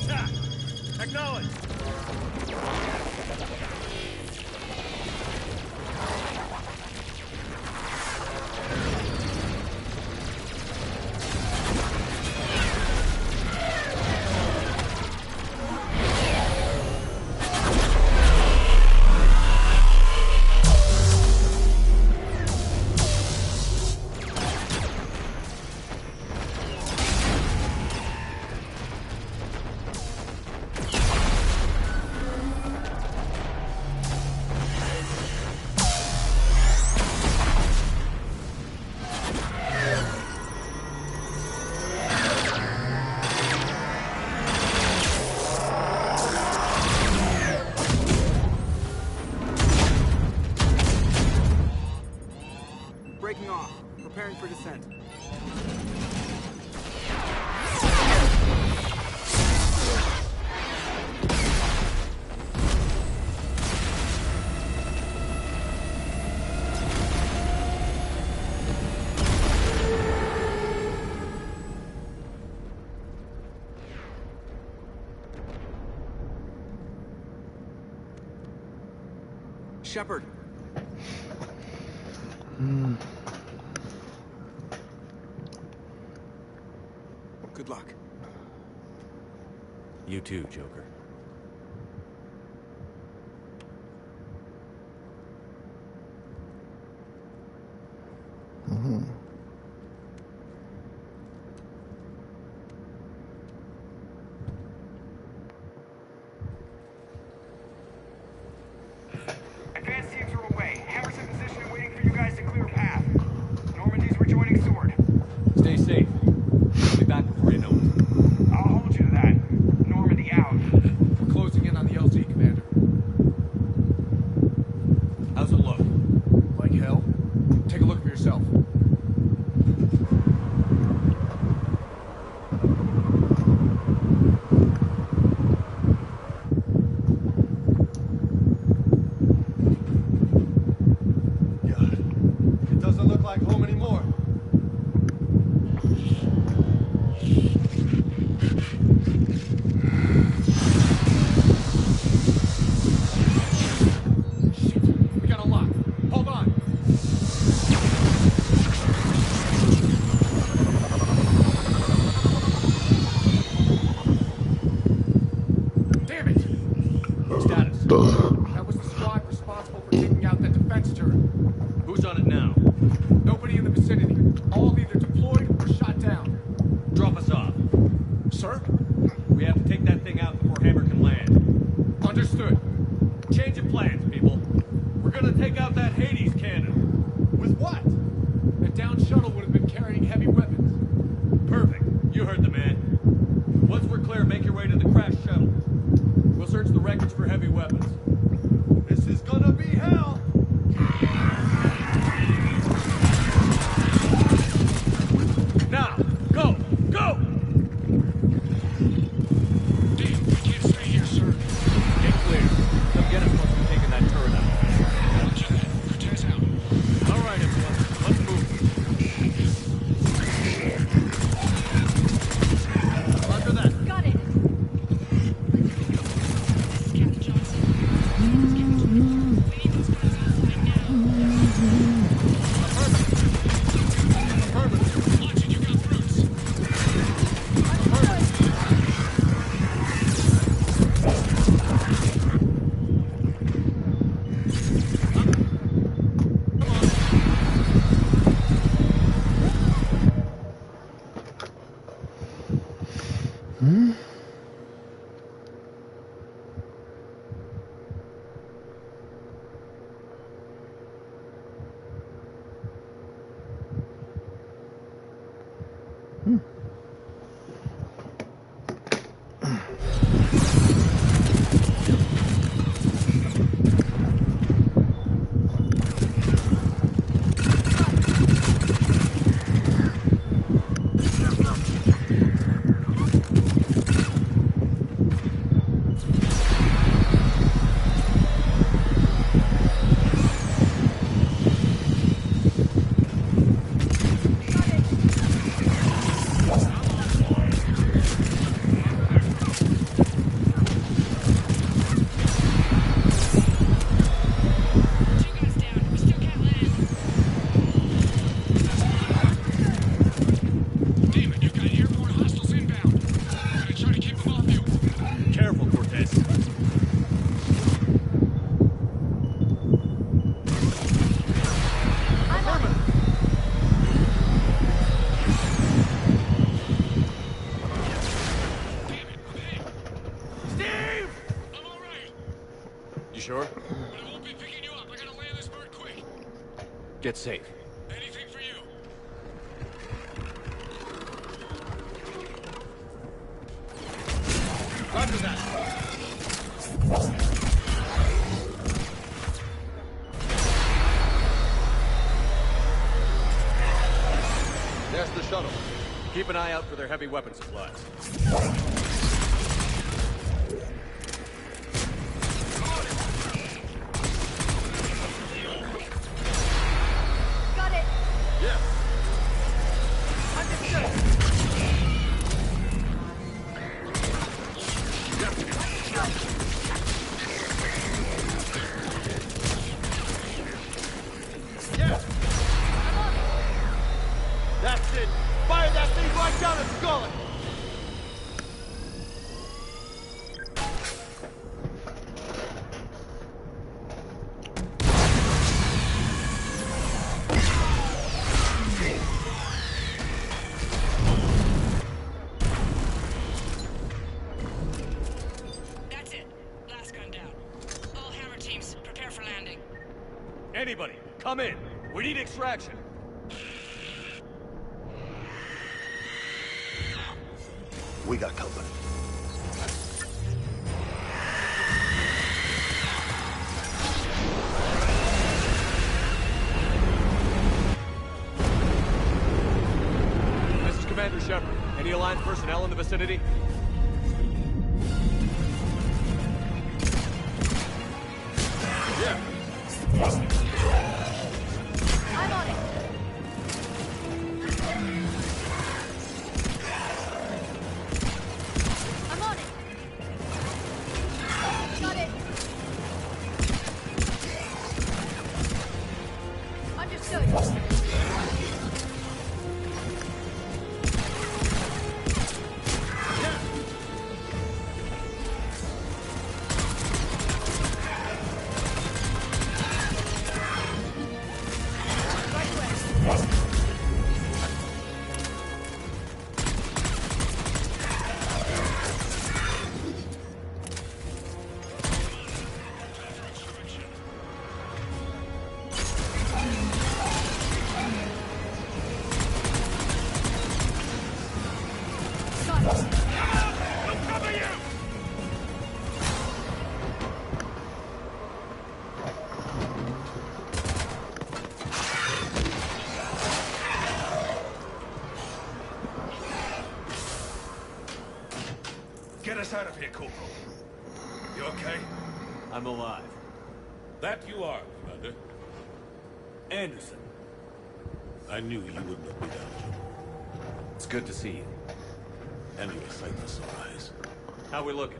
Attack! Acknowledge! Breaking off. Preparing for descent. Shepard. Good luck. You too, Joker. Advanced teams are away. Hammer's in position and waiting for you guys to clear a path. Normandy's rejoining Sword. Stay safe. I'll be back before you know it. I'll hold you to that. Normandy out. We're closing in on the LZ, Commander. How's it look? Like hell? Take a look for yourself. It doesn't look like home anymore. We got a lock. Hold on. Damn it! Status. That was the squad responsible for taking out that defense turret. Who's on it now? Nobody in the vicinity. All either deployed or shot down. Drop us off. Sir? We have to take that thing out before Hammer can land. Understood. Change of plans, people. We're gonna take out that Hades cannon. With what? The down shuttle would have been carrying heavy weapons. Perfect. You heard the man. search the wreckage for heavy weapons. This is gonna be hell! Now, go! Go! Dave, we can't stay here, sir. Get clear. Come get us once we've taken that turret out. Roger that. Cortez out. All right, everyone. Let's move. Roger that. Got it. Captain Johnson. We need those guys outside now. Affirmative. Watch it, you got brutes. Damon, you've got airborne hostiles inbound. Gotta try to keep them off you. Careful, Cortez. Steve! I'm all right, You sure? but I won't be picking you up. I gotta land this bird quick. Get safe. Anything for you. Roger that. There's the shuttle. Keep an eye out for their heavy weapon supplies. Got it. Yeah. That's it! Fire that thing right down its gullet! That's it. Last gun down. All hammer teams, prepare for landing. Anybody, come in. We need extraction. We got company. This is Commander Shepard. Any Alliance personnel in the vicinity? Yeah. I'm on it. I'm on it. Got it. Understood. Yeah! out of here, Corporal. You okay? I'm alive. That you are, Commander. Anderson. I knew you wouldn't let me down, Jim. It's good to see you. And you're a sight for sore eyes. How we looking?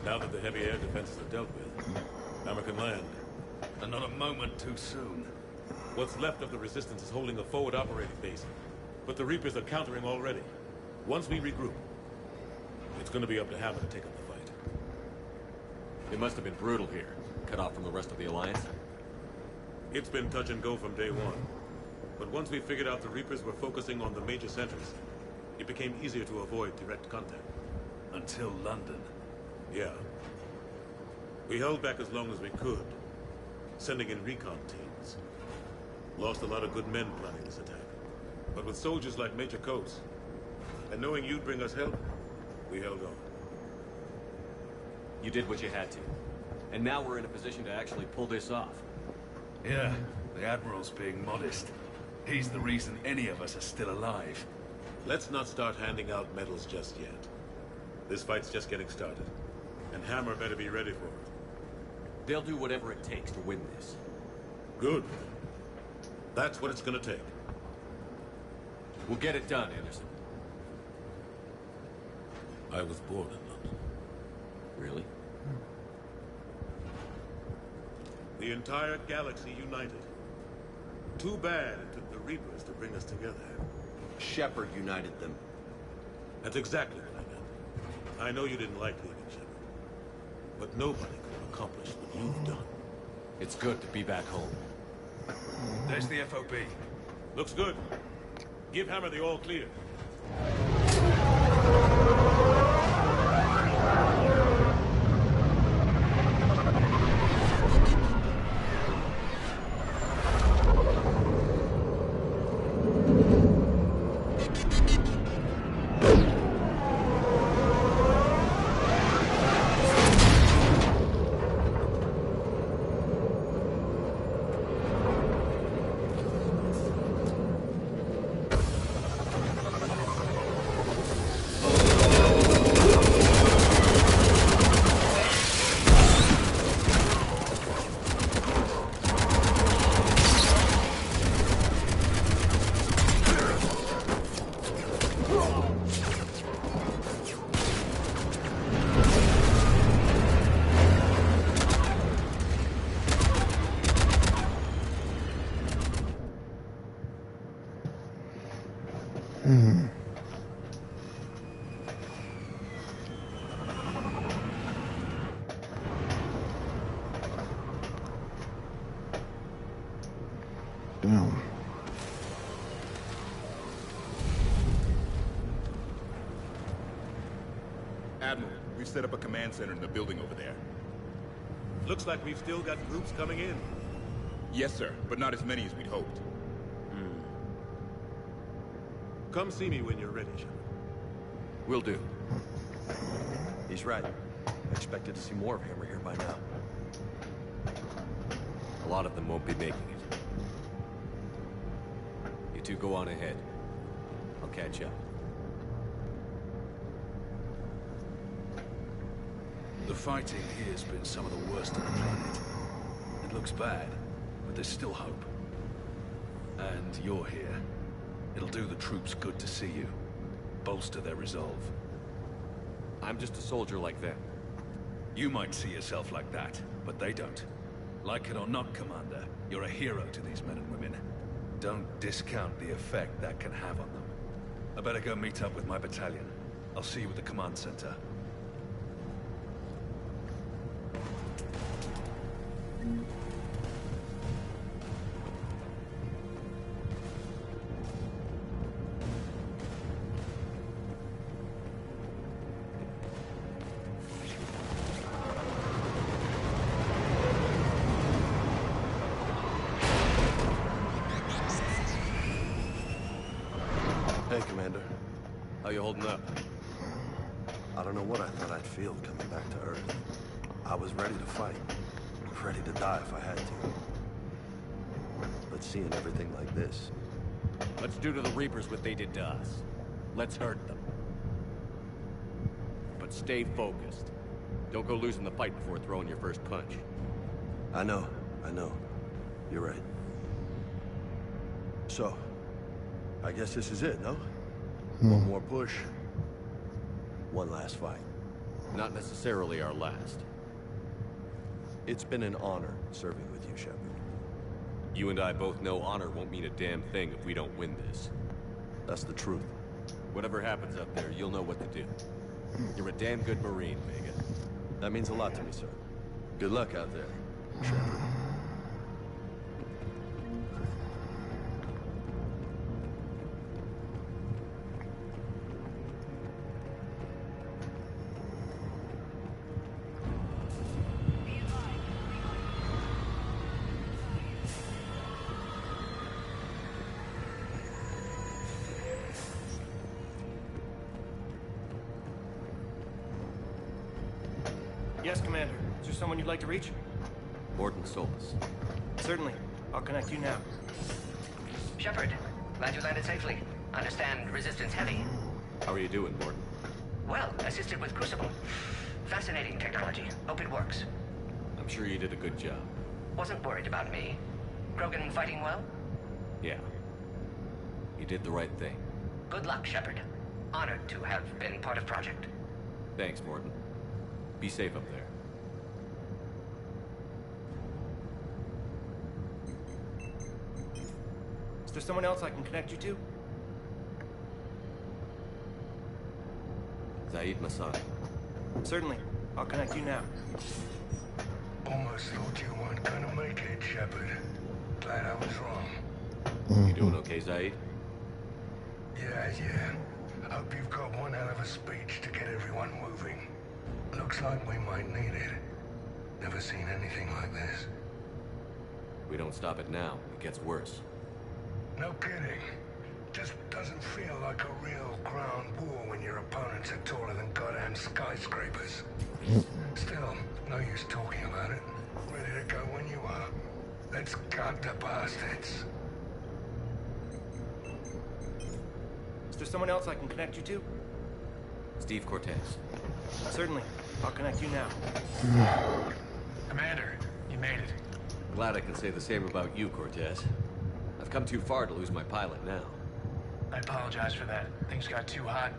Now that the heavy air defenses are dealt with, Hammer can land. And not a moment too soon. What's left of the Resistance is holding a forward operating base. But the Reapers are countering already. Once we regroup, it's gonna be up to Hammer to take up the fight. It must have been brutal here. Cut off from the rest of the Alliance. It's been touch and go from day one. But once we figured out the Reapers were focusing on the major centers, it became easier to avoid direct contact. Until London. Yeah. We held back as long as we could, sending in recon teams. Lost a lot of good men planning this attack. But with soldiers like Major Coates, and knowing you'd bring us help, we held on. You did what you had to. And now we're in a position to actually pull this off. Yeah, the Admiral's being modest. He's the reason any of us are still alive. Let's not start handing out medals just yet. This fight's just getting started. And Hammer better be ready for it. They'll do whatever it takes to win this. Good. That's what it's gonna take. We'll get it done, Anderson. I was born in London. Really? The entire galaxy united. Too bad it took the Reapers to bring us together. Shepard united them. That's exactly what I meant. I know you didn't like leaving Shepard. But nobody could have accomplished what you've done. It's good to be back home. There's the FOB. Looks good. Give Hammer the all clear. Damn. Admiral, we've set up a command center in the building over there. Looks like we've still got groups coming in. Yes, sir, but not as many as we'd hoped. Come see me when you're ready, Shepard. Will do. He's right. I expected to see more of Hammer here by now. A lot of them won't be making it. You two go on ahead. I'll catch up. The fighting here's been some of the worst on the planet. It looks bad, but there's still hope. And you're here. It'll do the troops good to see you. Bolster their resolve. I'm just a soldier like them. You might see yourself like that, but they don't. Like it or not, Commander, you're a hero to these men and women. Don't discount the effect that can have on them. I better go meet up with my battalion. I'll see you at the command center. Hey, Commander. How you holding up? I don't know what I thought I'd feel coming back to Earth. I was ready to fight. Ready to die if I had to. But seeing everything like this... Let's do to the Reapers what they did to us. Let's hurt them. But stay focused. Don't go losing the fight before throwing your first punch. I know. You're right. So, I guess this is it, no? One more push. One last fight. Not necessarily our last. It's been an honor serving with you, Shepard. You and I both know honor won't mean a damn thing if we don't win this. That's the truth. Whatever happens up there, you'll know what to do. You're a damn good Marine, Vega. That means a lot to me, sir. Good luck out there, Shepard. Yes, Commander. Is there someone you'd like to reach? Morton Solus. Certainly. I'll connect you now. Shepard, glad you landed safely. Understand resistance heavy. How are you doing, Morton? Well, assisted with Crucible. Fascinating technology. Hope it works. I'm sure you did a good job. Wasn't worried about me. Krogan fighting well? Yeah. You did the right thing. Good luck, Shepard. Honored to have been part of Project. Thanks, Morton. Be safe up there. Is there someone else I can connect you to? Zaid Masani. Certainly. I'll connect you now. Almost thought you weren't gonna make it, Shepard. Glad I was wrong. You doing okay, Zaid? Yeah. Hope you've got one hell of a speech to get everyone moving. Looks like we might need it. Never seen anything like this. We don't stop it now, it gets worse. No kidding. Just doesn't feel like a real ground war when your opponents are taller than goddamn skyscrapers. Still, no use talking about it. Ready to go when you are. Let's gut the bastards. Is there someone else I can connect you to? Steve Cortez. Certainly. I'll connect you now. Commander, you made it. Glad I can say the same about you, Cortez. I've come too far to lose my pilot now. I apologize for that. Things got too hot.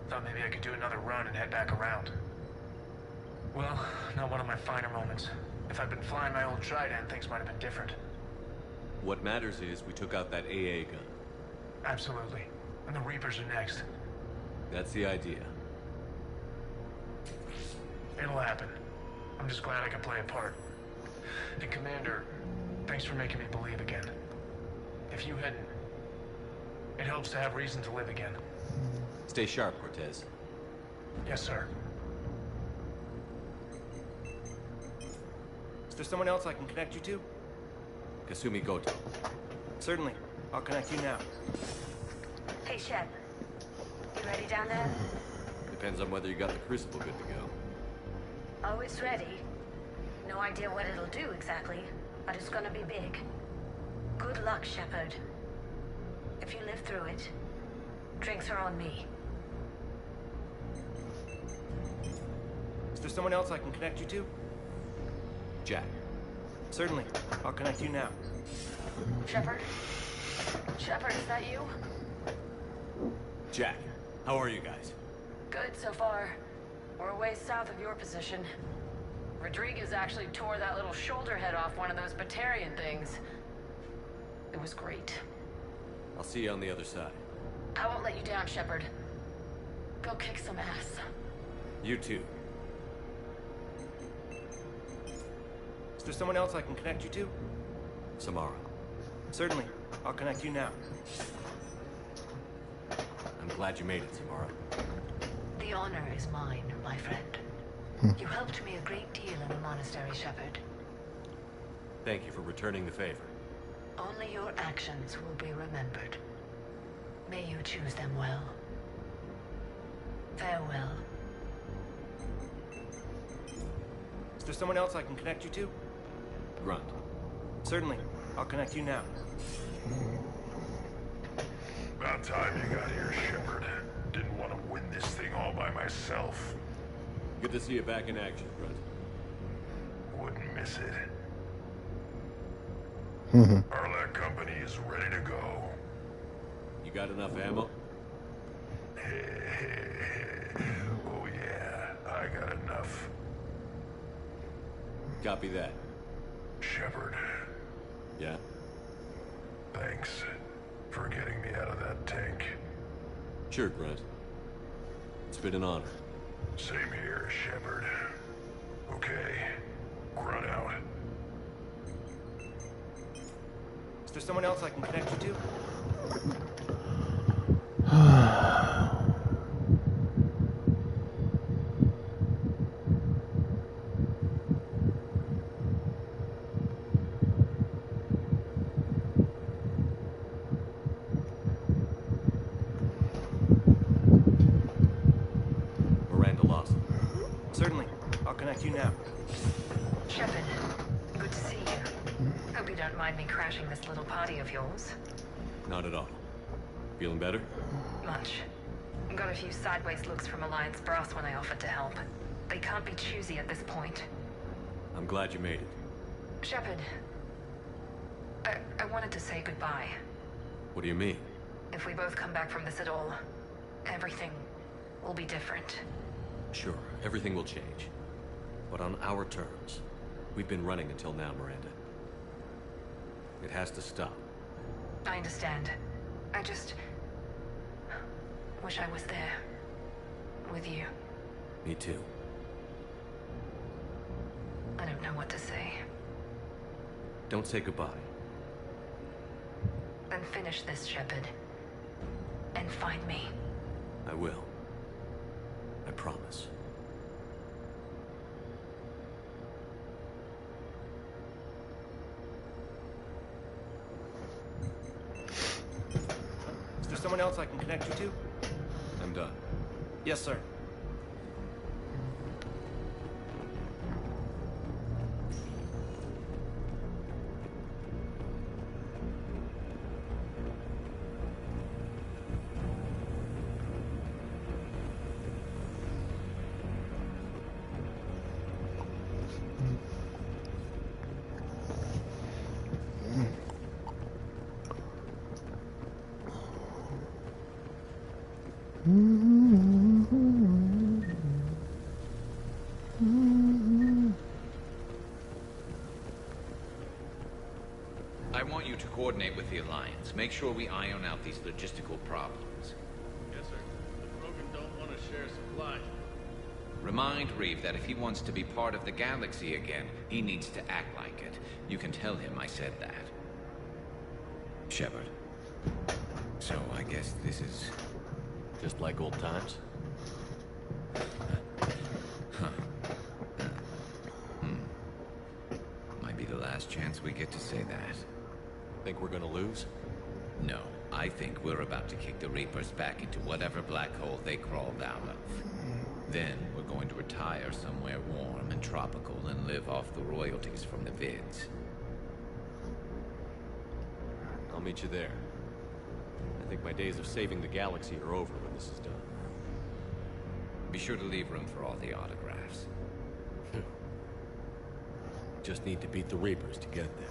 Thought maybe I could do another run and head back around. Well, not one of my finer moments. If I'd been flying my old Trident, things might have been different. What matters is we took out that AA gun. Absolutely. And the Reapers are next. That's the idea. It'll happen. I'm just glad I could play a part. And Commander, thanks for making me believe again. If you hadn't, it helps to have reason to live again. Stay sharp, Cortez. Yes, sir. Is there someone else I can connect you to? Kasumi Goto. Certainly. I'll connect you now. Hey, Shep. You ready down there? Depends on whether you got the Crucible good to go. Oh, it's ready. No idea what it'll do exactly, but it's gonna be big. Good luck, Shepard. If you live through it, drinks are on me. Is there someone else I can connect you to? Jack. Certainly. I'll connect you now. Shepard? Shepard, is that you? Jack, how are you guys? Good so far. We're a ways south of your position. Rodriguez actually tore that little shoulder head off one of those Batarian things. It was great. I'll see you on the other side. I won't let you down, Shepard. Go kick some ass. You too. Is there someone else I can connect you to? Samara. Certainly. I'll connect you now. I'm glad you made it, Samara. The honor is mine, my friend. You helped me a great deal in the monastery, Shepard. Thank you for returning the favor. Only your actions will be remembered. May you choose them well. Farewell. Is there someone else I can connect you to? Grunt. Certainly. I'll connect you now. About time you got here, Shepard. Didn't want to win this thing all by myself. Good to see you back in action, Brent. Wouldn't miss it. Our company is ready to go. You got enough ammo? Oh yeah, I got enough. Copy that. Shepard. Yeah? Thanks for getting me out of that tank. Sure, Brent. It's been an honor. Same here, Shepard. Okay, run out. Is there someone else I can connect you to? Miranda Lawson. Certainly. I'll connect you now. Shepard, good to see you. Hope you don't mind me crashing this little party of yours. Not at all. Feeling better? Much. Got a few sideways looks from Alliance brass when I offered to help. They can't be choosy at this point. I'm glad you made it. Shepard, I wanted to say goodbye. What do you mean? If we both come back from this at all, everything will be different. Sure, everything will change. But on our terms. We've been running until now, Miranda. It has to stop. I understand. I just wish I was there. With you. Me too. I don't know what to say. Don't say goodbye. Then finish this, Shepard. And find me. I will. I promise. Is there someone else I can connect you to? I'm done. Yes, sir. I want you to coordinate with the Alliance. Make sure we iron out these logistical problems. Yes, sir. The Krogan don't want to share supplies. Remind Reeve that if he wants to be part of the galaxy again, he needs to act like it. You can tell him I said that. Shepard. So I guess this is... just like old times? Huh. Might be the last chance we get to say that. Think we're gonna lose? No, I think we're about to kick the Reapers back into whatever black hole they crawled out of. Then we're going to retire somewhere warm and tropical and live off the royalties from the vids. I'll meet you there. I think my days of saving the galaxy are over when this is done. Be sure to leave room for all the autographs. Just need to beat the Reapers to get there.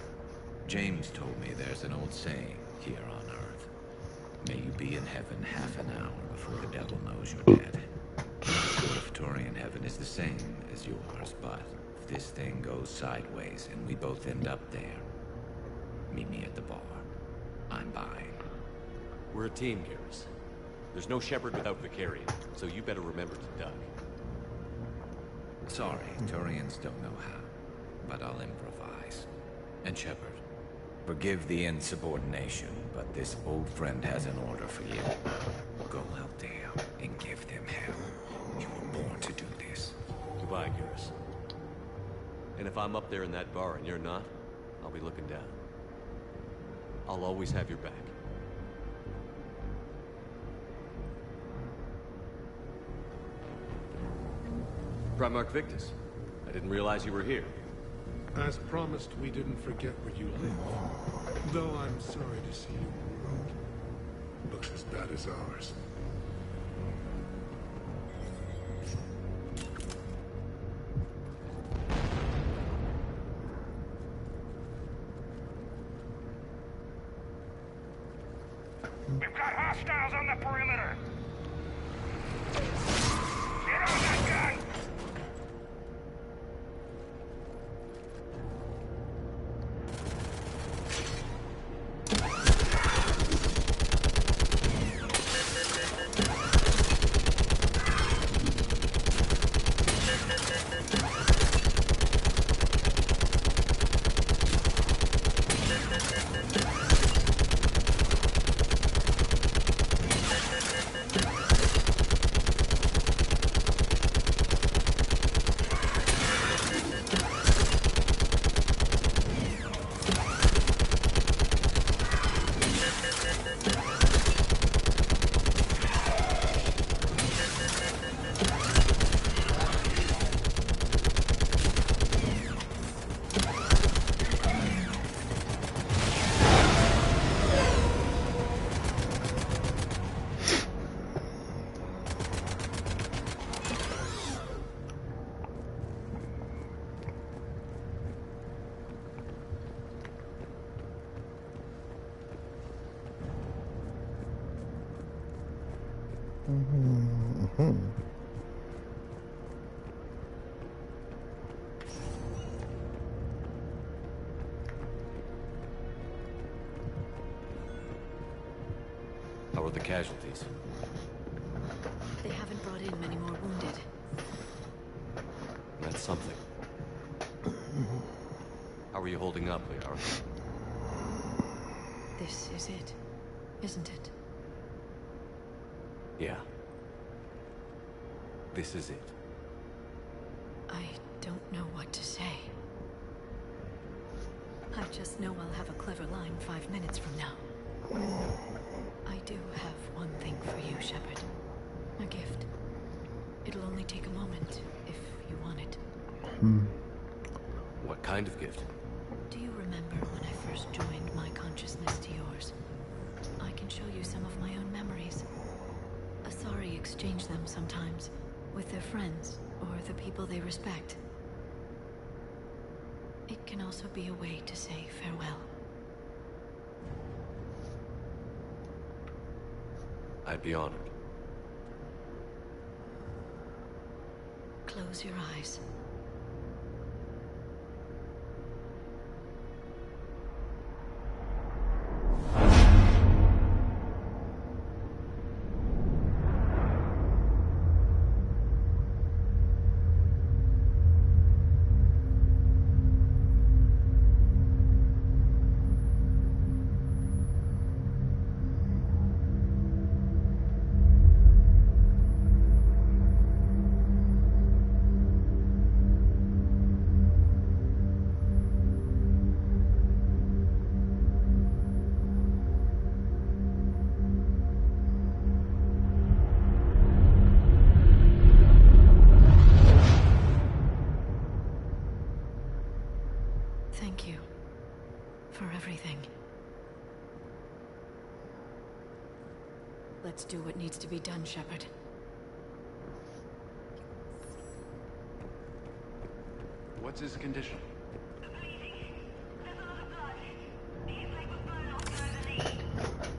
James told me there's an old saying here on Earth. May you be in heaven half an hour before the devil knows you're dead. If Turian heaven is the same as yours, but if this thing goes sideways and we both end up there, meet me at the bar. I'm buying. We're a team, Garrus. There's no Shepard without Vicarian, so you better remember to duck. Sorry, Turians don't know how, but I'll improvise. And Shepard, forgive the insubordination, but this old friend has an order for you. Go out there and give them hell. You were born to do this. Goodbye, Garrus. And if I'm up there in that bar and you're not, I'll be looking down. I'll always have your back. Primarch Victus, I didn't realize you were here. As promised, we didn't forget where you live. Though I'm sorry to see your road looks as bad as ours. We've got hostiles on the perimeter. Get on that gun! How are the casualties? They haven't brought in many more wounded. That's something. How are you holding up, Liara? This is it, isn't it? Yeah. This is it. I don't know what to say. I just know I'll have a clever line 5 minutes from now. I do have one thing for you, Shepard. A gift. It'll only take a moment, if you want it. What kind of gift? Do you remember when I first joined my consciousness to yours? I can show you some of my own memories. Asari exchange them sometimes, with their friends, or the people they respect. It can also be a way to say farewell. I'd be honored. Close your eyes. Thank you for everything. Let's do what needs to be done, Shepard. What's his condition?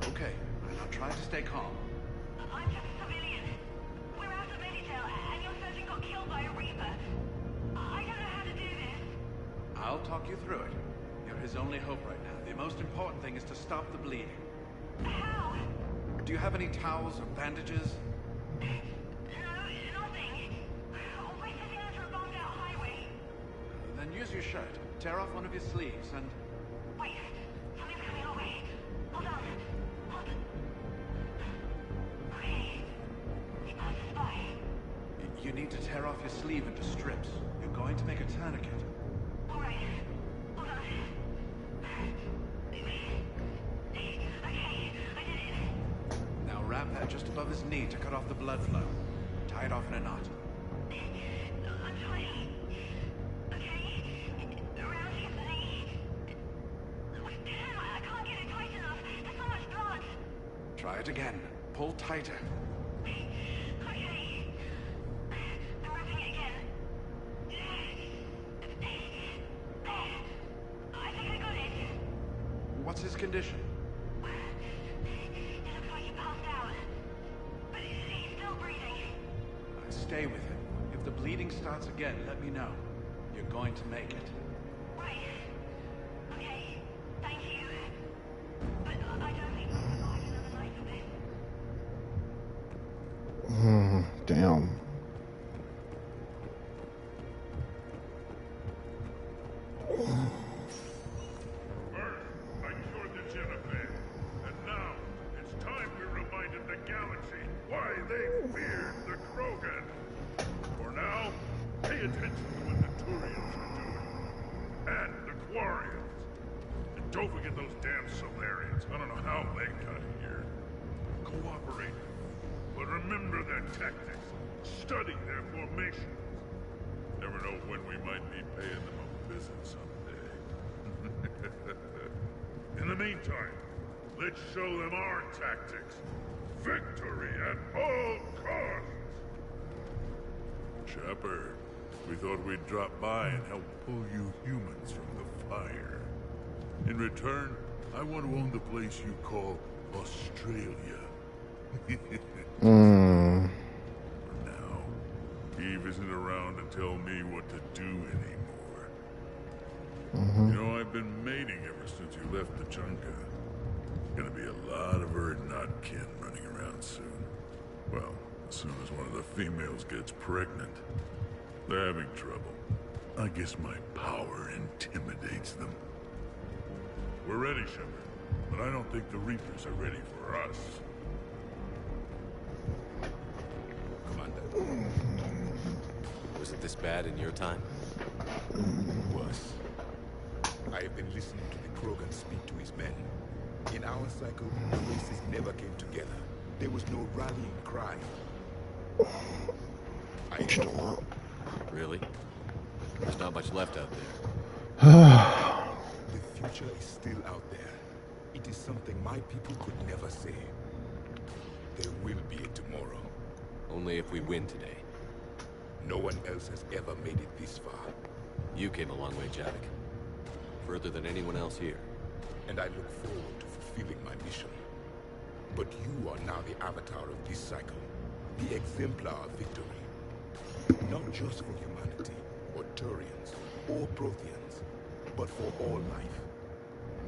Okay, now try to stay calm. I'm just a civilian. We're out of Meditail, and your surgeon got killed by a Reaper. I don't know how to do this. I'll talk you through it. You're his only hope right now. The most important thing is to stop the bleeding. How? Do you have any towels or bandages? No, nothing. We're sitting under a bombed-out highway. Then use your shirt. Tear off one of your sleeves and... Wait, something's coming our way. Hold on. Okay. It passes by. You need to tear off your sleeve into strips. You're going to make a tourniquet. All right. Hold on. Okay, I did it. Now wrap that just above his knee to cut off the blood flow. Tie it off in a knot. I'm trying. Okay, around his knee. Damn, I can't get it tight enough. There's so much blood. Try it again. Pull tighter. Okay. I'm wrapping it again. There. I think I got it. What's his condition? It looks again, let me know. You're going to make it. Right. Okay. Thank you. But I don't think we'll survive another night of this. Damn. I cured the Jennifer, and now it's time we reminded the galaxy why they feared the Krogan. For now, pay attention to what the Turians are doing. And the Quarians. And don't forget those damn Solarians. I don't know how they got here. Cooperate. But remember their tactics. Study their formations. Never know when we might be paying them a visit someday. In the meantime, let's show them our tactics. Victory at all costs! Shepard, we thought we'd drop by and help pull you humans from the fire. In return, I want to own the place you call Australia. For now, Eve isn't around to tell me what to do anymore. You know, I've been mating ever since you left the Junka. Gonna be a lot of Erdnot-kin running around soon. Well, as soon as one of the females gets pregnant. They're having trouble. I guess my power intimidates them. We're ready, Shepard, but I don't think the Reapers are ready for us. Commander. Was it this bad in your time? Worse. I have been listening to the Krogan speak to his men. In our cycle, the races never came together. There was no rallying cry. Really? There's not much left out there. The future is still out there. It is something my people could never say. There will be a tomorrow. Only if we win today. No one else has ever made it this far. You came a long way, Javik. Further than anyone else here. And I look forward to fulfilling my mission. But you are now the avatar of this cycle. The exemplar of victory. Not just for humanity, or Turians, or Protheans, but for all life.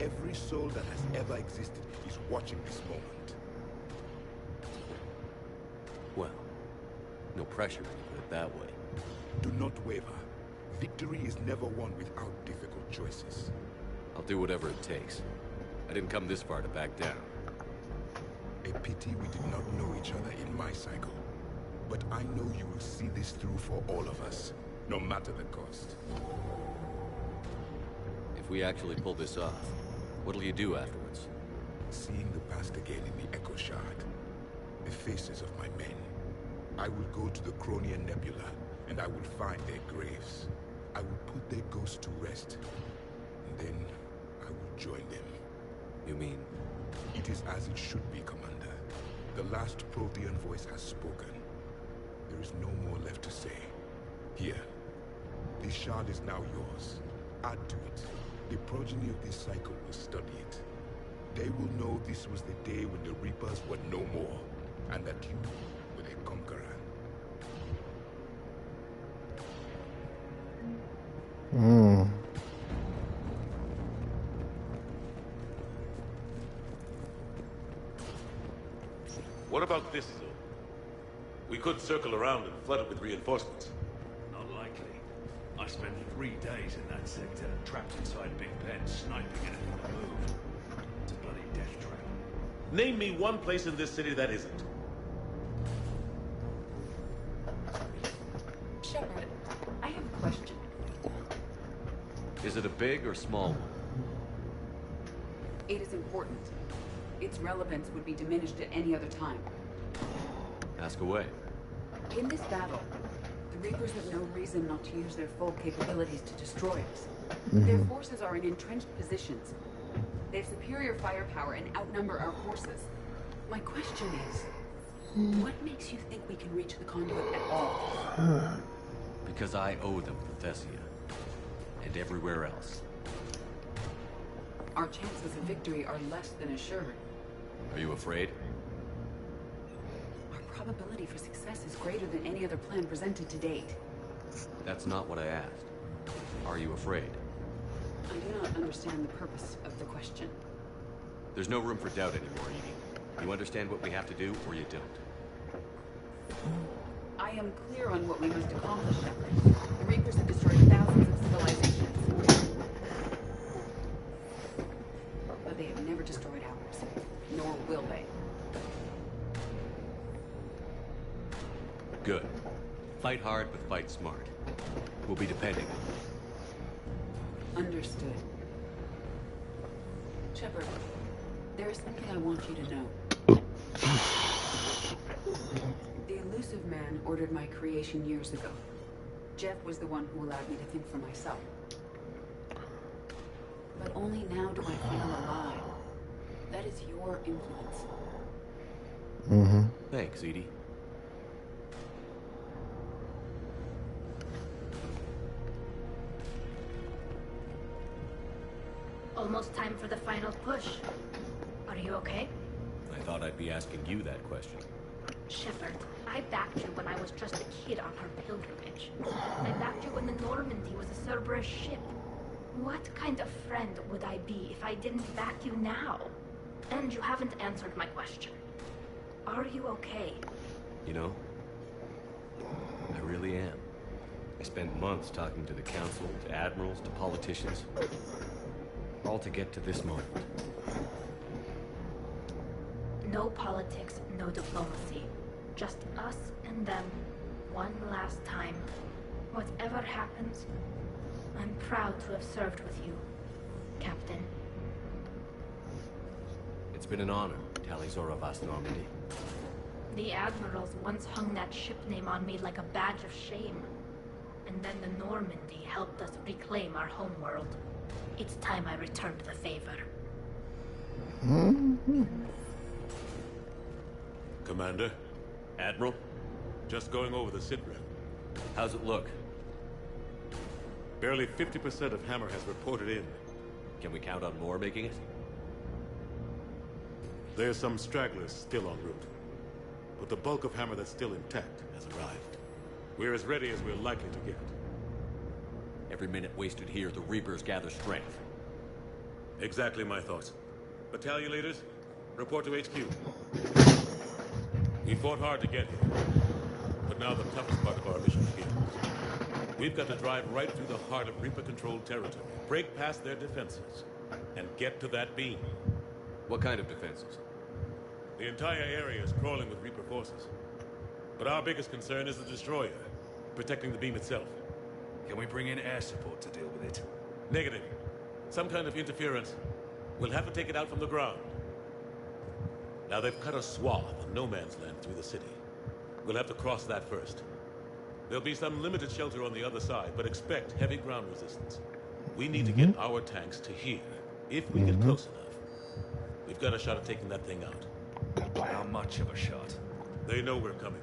Every soul that has ever existed is watching this moment. Well, no pressure to put it that way. Do not waver. Victory is never won without difficult choices. I'll do whatever it takes. I didn't come this far to back down. A pity we did not know each other in my cycle. But I know you will see this through for all of us, no matter the cost. If we actually pull this off, what'll you do afterwards? Seeing the past again in the Echo Shard, the faces of my men. I will go to the Cronian Nebula, and I will find their graves. I will put their ghosts to rest, and then I will join them. You mean? It is as it should be, Commander. The last Prothean voice has spoken. There is no more left to say. Here. This shard is now yours. Add to it. The progeny of this cycle will study it. They will know this was the day when the Reapers were no more, and that you were a conqueror. What about this zone? We could circle around and flood it with reinforcements. Not likely. I spent 3 days in that sector, trapped inside Big Ben, sniping anything that moved. It's a bloody death trap. Name me one place in this city that isn't. Shepard, I have a question. Is it a big or small one? It is important. Its relevance would be diminished at any other time. Ask away. In this battle, the Reapers have no reason not to use their full capabilities to destroy us. Their forces are in entrenched positions. They have superior firepower and outnumber our forces. My question is, what makes you think we can reach the conduit at all? Because I owe them Thessia. And everywhere else. Our chances of victory are less than assured. Are you afraid? Our probability for success is greater than any other plan presented to date. That's not what I asked. Are you afraid? I do not understand the purpose of the question. There's no room for doubt anymore, Edie. You understand what we have to do, or you don't. I am clear on what we must accomplish, Shepard. The Reapers have destroyed thousands of civilizations. But they have never destroyed ours. Nor will they. Good. Fight hard, but fight smart. We'll be depending on you. Understood. Shepard, there is something I want you to know. The elusive man ordered my creation years ago. Jeff was the one who allowed me to think for myself. But only now do I feel alive. That is your influence. Mm-hmm. Thanks, Edie. Almost time for the final push. Are you okay? I thought I'd be asking you that question. Shepard, I backed you when I was just a kid on her pilgrimage. I backed you when the Normandy was a Cerberus ship. What kind of friend would I be if I didn't back you now? And you haven't answered my question. Are you okay? You know, I really am. I spent months talking to the Council, to admirals, to politicians. All to get to this moment. No politics, no diplomacy. Just us and them, one last time. Whatever happens, I'm proud to have served with you, Captain. It's been an honor, Talizora Vas Normandy. The admirals once hung that ship name on me like a badge of shame. And then the Normandy helped us reclaim our homeworld. It's time I returned the favor. Mm-hmm. Commander? Admiral? Just going over the sitrep. How's it look? Barely 50% of Hammer has reported in. Can we count on more making it? There's some stragglers still en route. But the bulk of Hammer that's still intact has arrived. We're as ready as we're likely to get. Every minute wasted here, the Reapers gather strength. Exactly my thoughts. Battalion leaders, report to HQ. We fought hard to get here. But now the toughest part of our mission begins. We've got to drive right through the heart of Reaper-controlled territory, break past their defenses, and get to that beam. What kind of defenses? The entire area is crawling with Reaper forces. But our biggest concern is the destroyer, protecting the beam itself. Can we bring in air support to deal with it? Negative. Some kind of interference. We'll have to take it out from the ground. Now they've cut a swath of no man's land through the city. We'll have to cross that first. There'll be some limited shelter on the other side, but expect heavy ground resistance. We need to get our tanks to here, if we get close enough. We've got a shot at taking that thing out. How much of a shot? They know we're coming.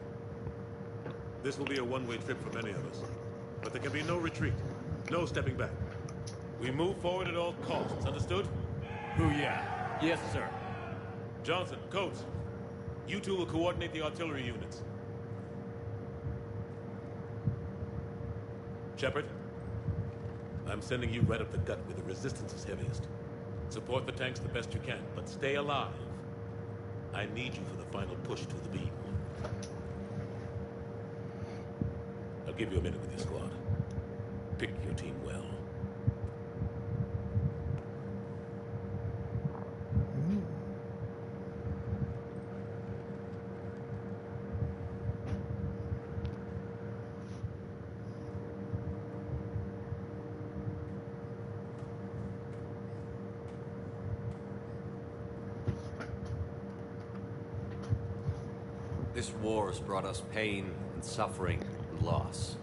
This will be a one-way trip for many of us. But there can be no retreat, no stepping back. We move forward at all costs, understood? Yeah. Yes, sir. Johnson, Coates, you two will coordinate the artillery units. Shepard, I'm sending you right up the gut where the resistance is heaviest. Support the tanks the best you can, but stay alive. I need you for the final push to the beam. I'll give you a minute with your squad. Pick your team well. This war has brought us pain and suffering and loss.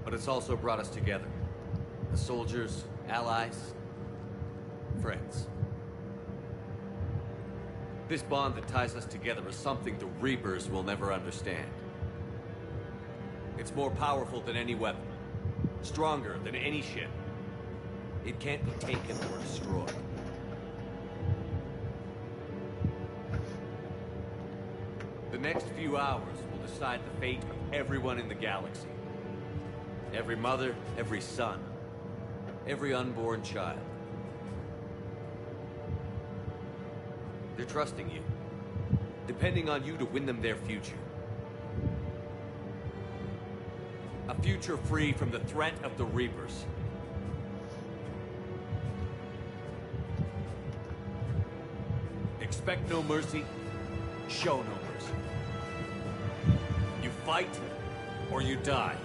But it's also brought us together. As soldiers, allies, friends. This bond that ties us together is something the Reapers will never understand. It's more powerful than any weapon. Stronger than any ship. It can't be taken or destroyed. The next few hours will decide the fate of everyone in the galaxy. Every mother, every son, every unborn child. They're trusting you, depending on you to win them their future. A future free from the threat of the Reapers. Expect no mercy, show no mercy. You fight, or you die.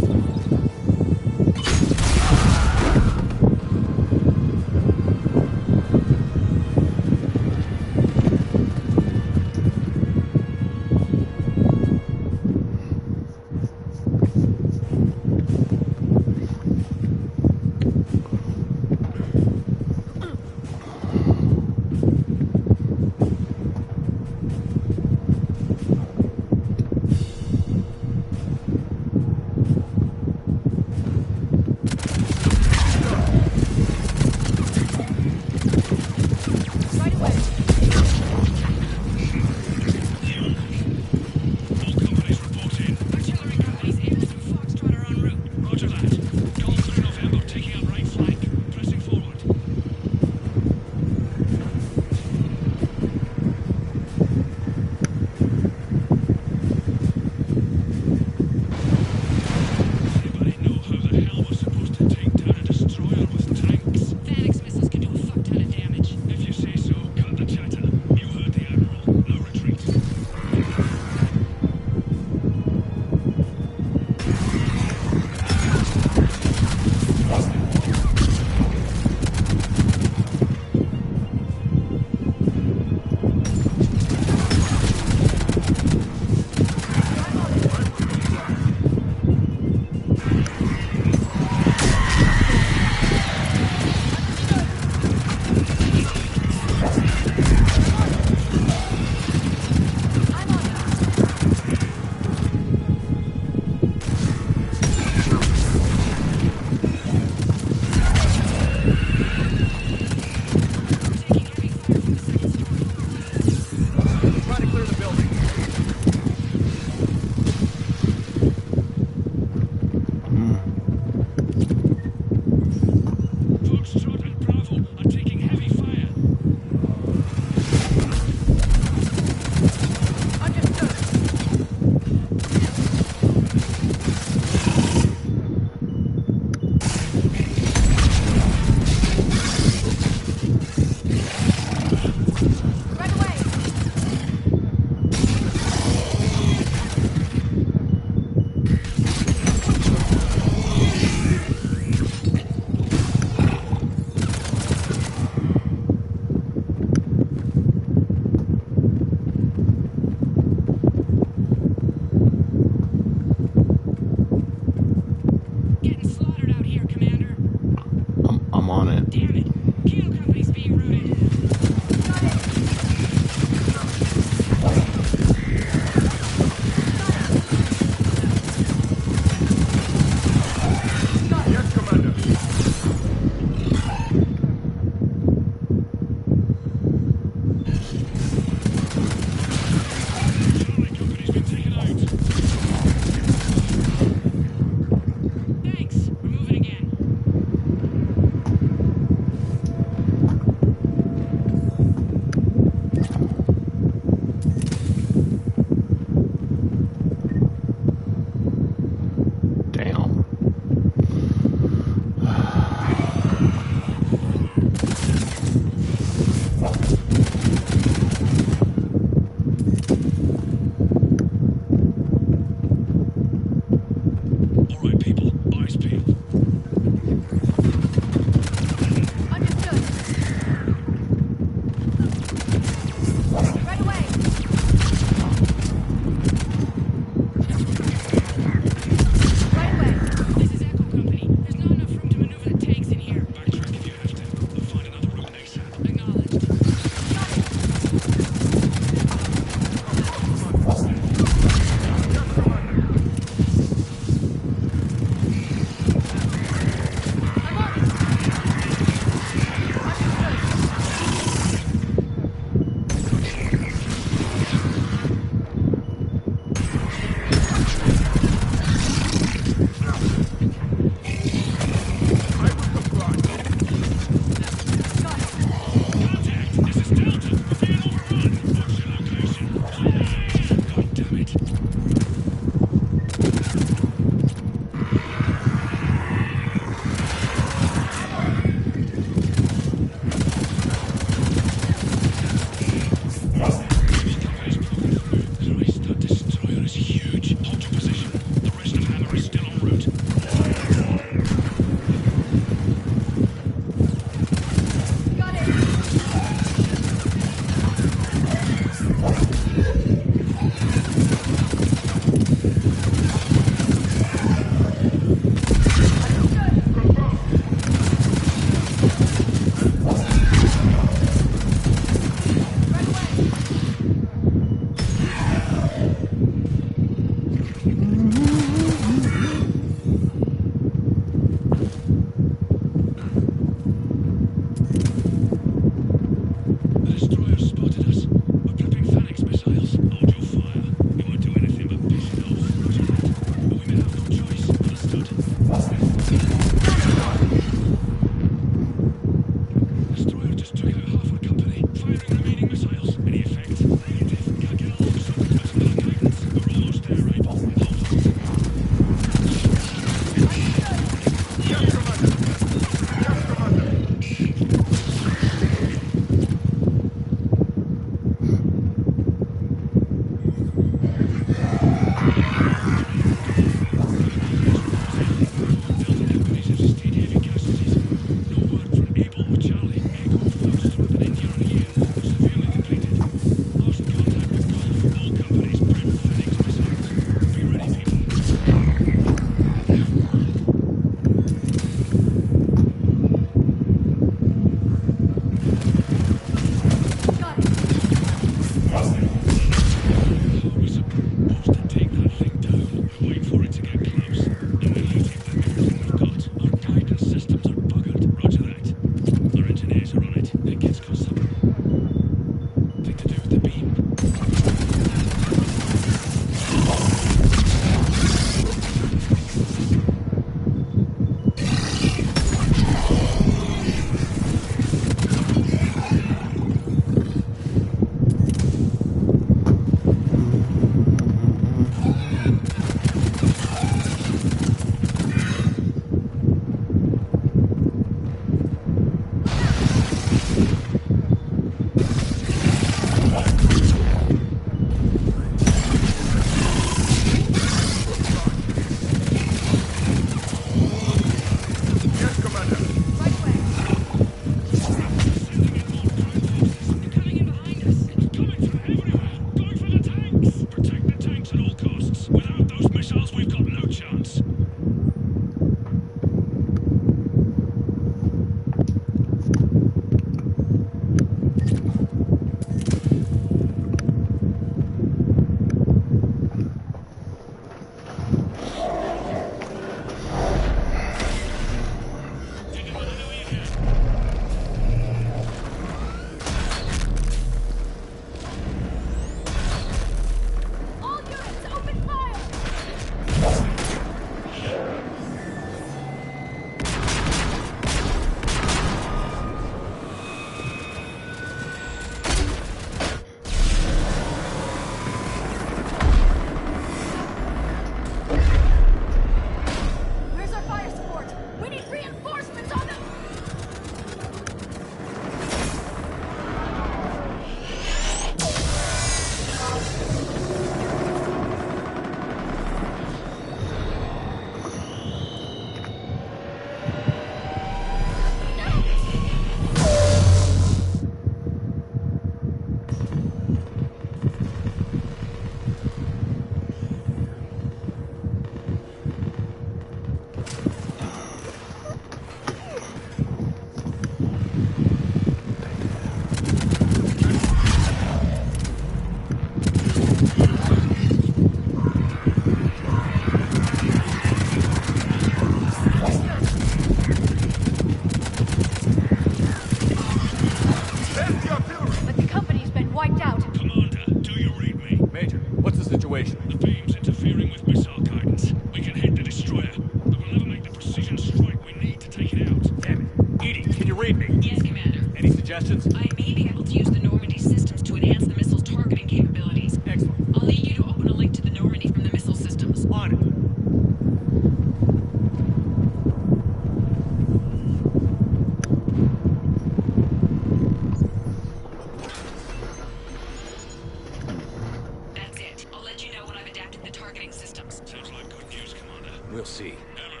We'll see. Hammer,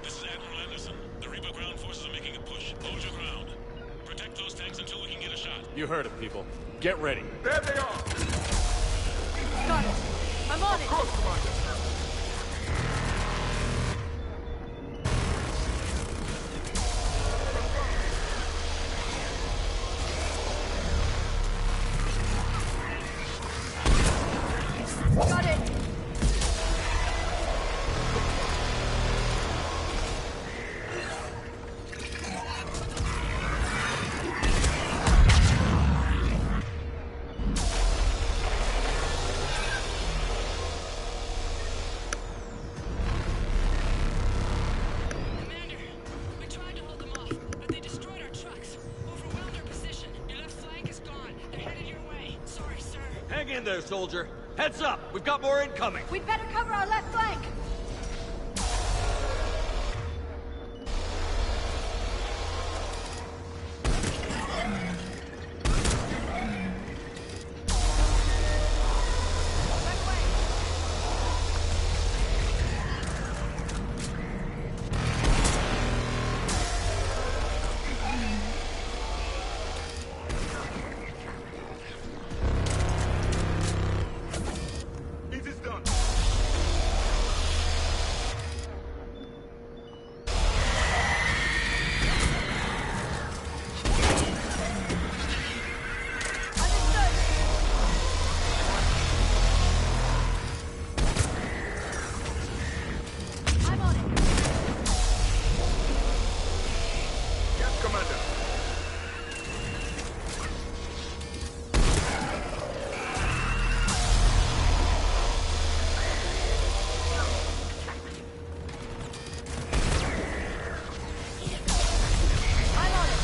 this is Admiral Anderson. The Reaper ground forces are making a push. Hold your ground. Protect those tanks until we can get a shot. You heard it, people. Get ready. There they are! Got it. I'm on it. Of course, Commander. Got it. Hang in there, soldier. Heads up! We've got more incoming! We'd better cover our left flank. It is done. I'm on it. Yes, Commander. I'm on it.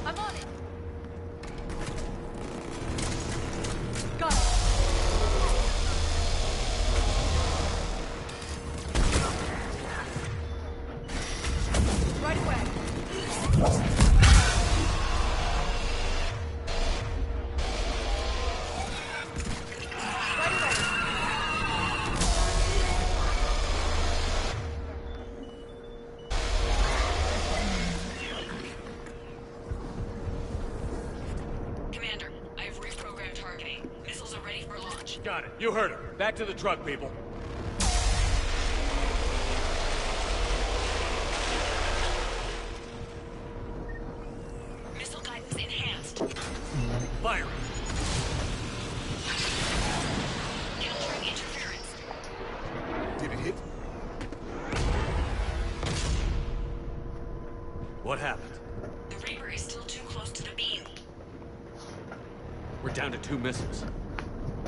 I'm on it. Got it. Right away. Right away. Commander, I've reprogrammed targeting. Missiles are ready for launch. Got it. You heard her. Back to the truck, people. Missile guidance enhanced. Firing. Countering interference. Did it hit? What happened? The Reaper is still too close to the beam. We're down to 2 missiles.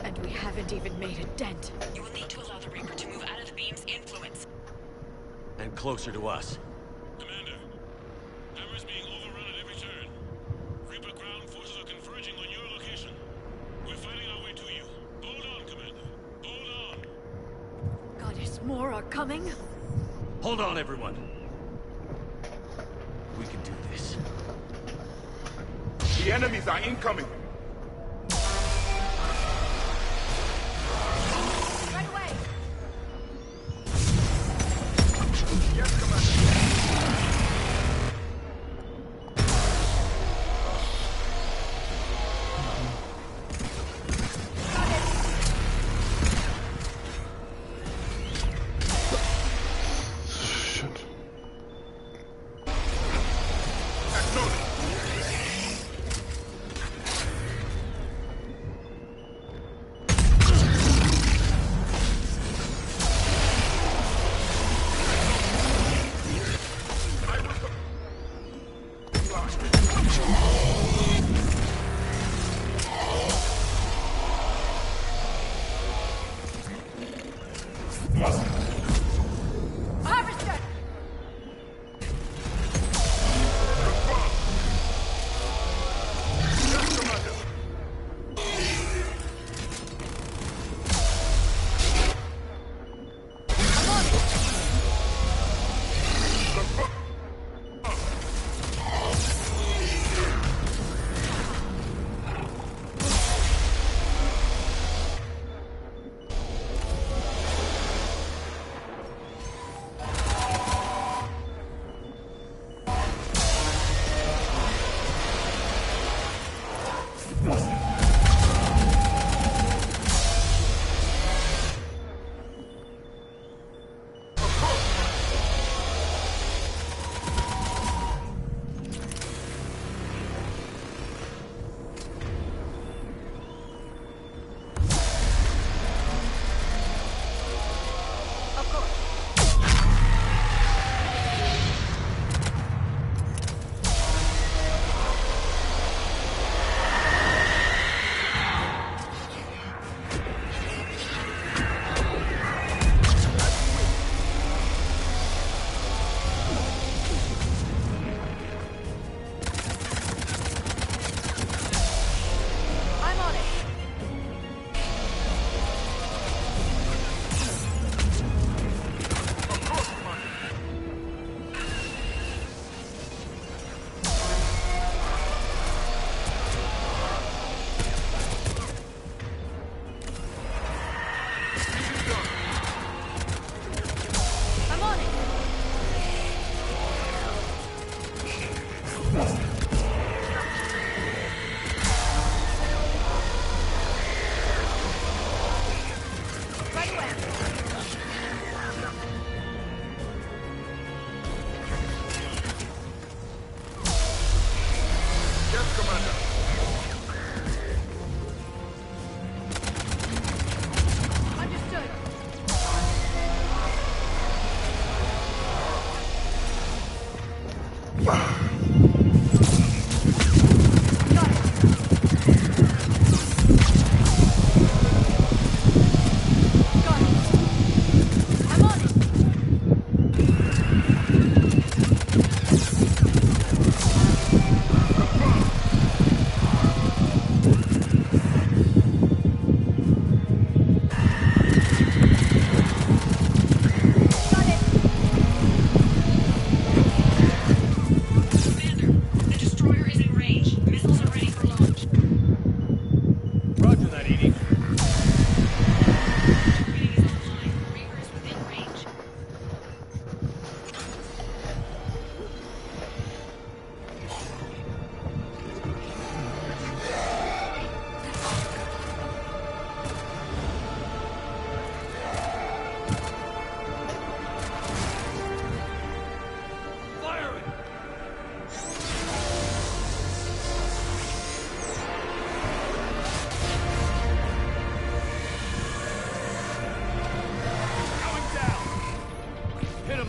And we haven't even made a dent. You will need to allow the Reaper to move out of the beam's influence. And closer to us. Commander, Hammer's being overrun at every turn. Reaper ground forces are converging on your location. We're fighting our way to you. Hold on, Commander. Hold on. Goddess, more are coming. Hold on, everyone. We can do this. The enemies are incoming. Right away. Yes, Commander. Shit. Acknowledged.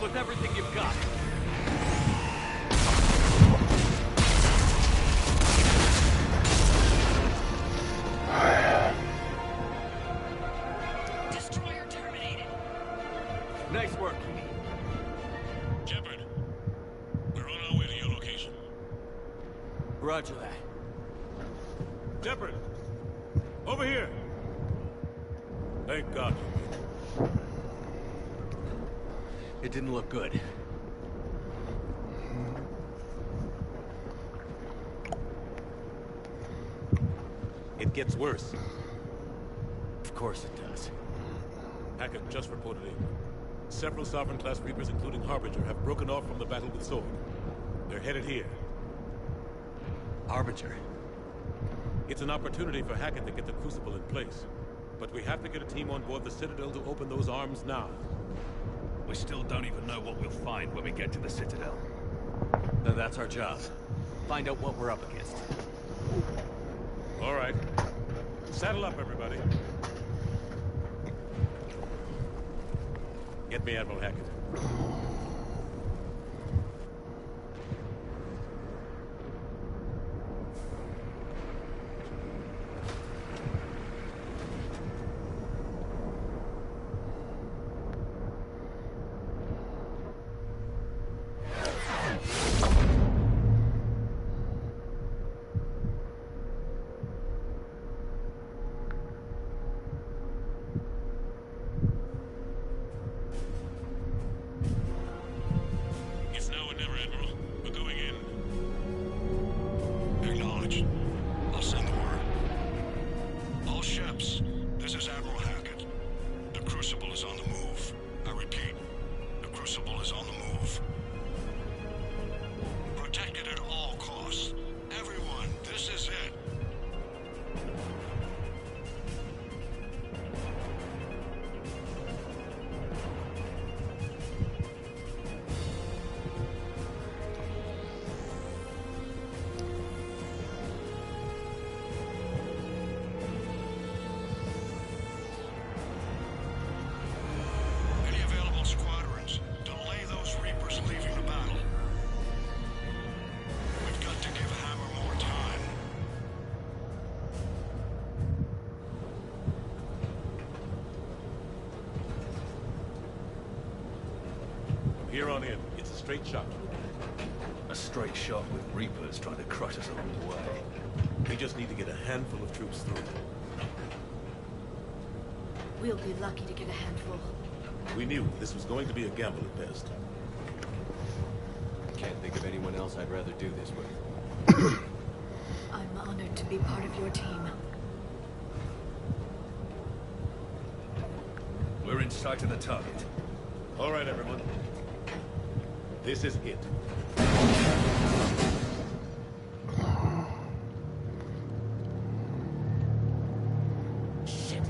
them with everything you've got. Destroyer terminated. Nice work. Shepard, we're on our way to your location. Roger that. Shepard, over here. Thank God. It didn't look good. It gets worse. Of course it does. Hackett just reported in. Several Sovereign-class Reapers, including Harbinger, have broken off from the battle with Sword. They're headed here. Harbinger? It's an opportunity for Hackett to get the Crucible in place. But we have to get a team on board the Citadel to open those arms now. We still don't even know what we'll find when we get to the Citadel. Then that's our job. Find out what we're up against. All right. Saddle up, everybody. Get me Admiral Hackett. It's now or never, Admiral. We're going in. Acknowledged. I'll send the word. All ships, this is Admiral Hackett. The Crucible is on the move. I repeat, the Crucible is on the move. Protect it at all costs. Everyone, this is it. Any available squadrons, delay those Reapers leaving the battle. We've got to give Hammer more time. From here on in, it's a straight shot. A straight shot with Reapers trying to crush us along the way. We just need to get a handful of troops through. We'll be lucky to get a handful. We knew this was going to be a gamble at best. Can't think of anyone else I'd rather do this with. I'm honored to be part of your team. We're in sight of the target. All right, everyone. This is it. Shit.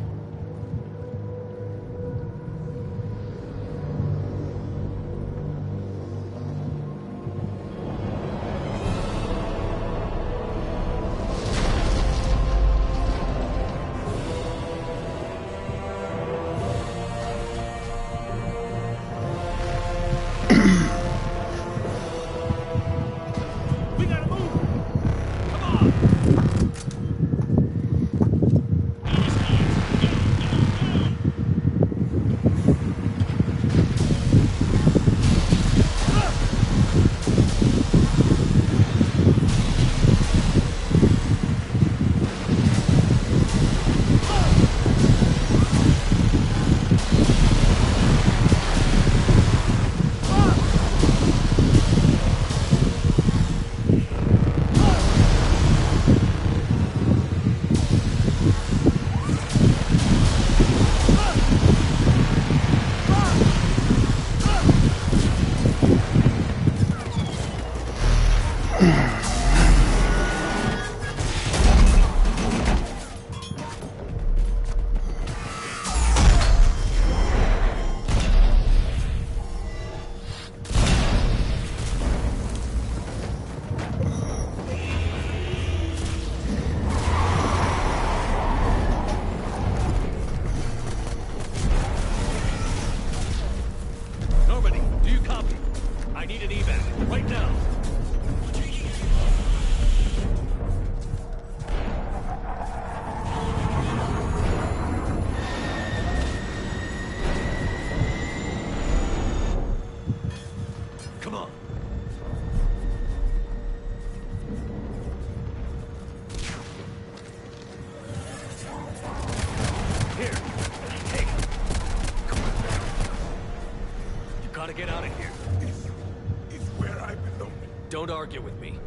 argue with me.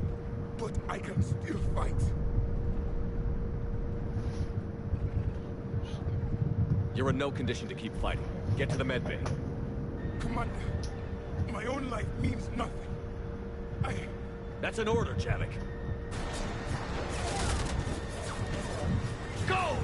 But I can still fight. You're in no condition to keep fighting. Get to the med bay. Commander, my own life means nothing. That's an order, Javik. Go!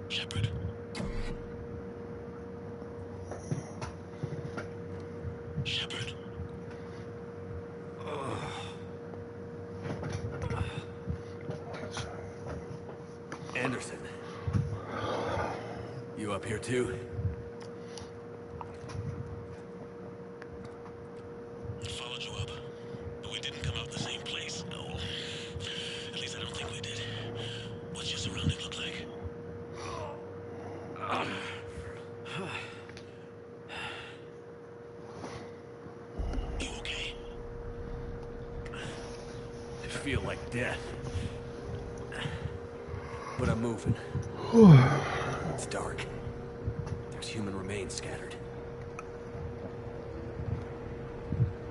Shepard. Shepard. Anderson. You up here too? I followed you up, but we didn't come out the same place. No. At least I don't think we did. What's your surrounding look like? feel like death. But I'm moving. It's dark. There's human remains scattered.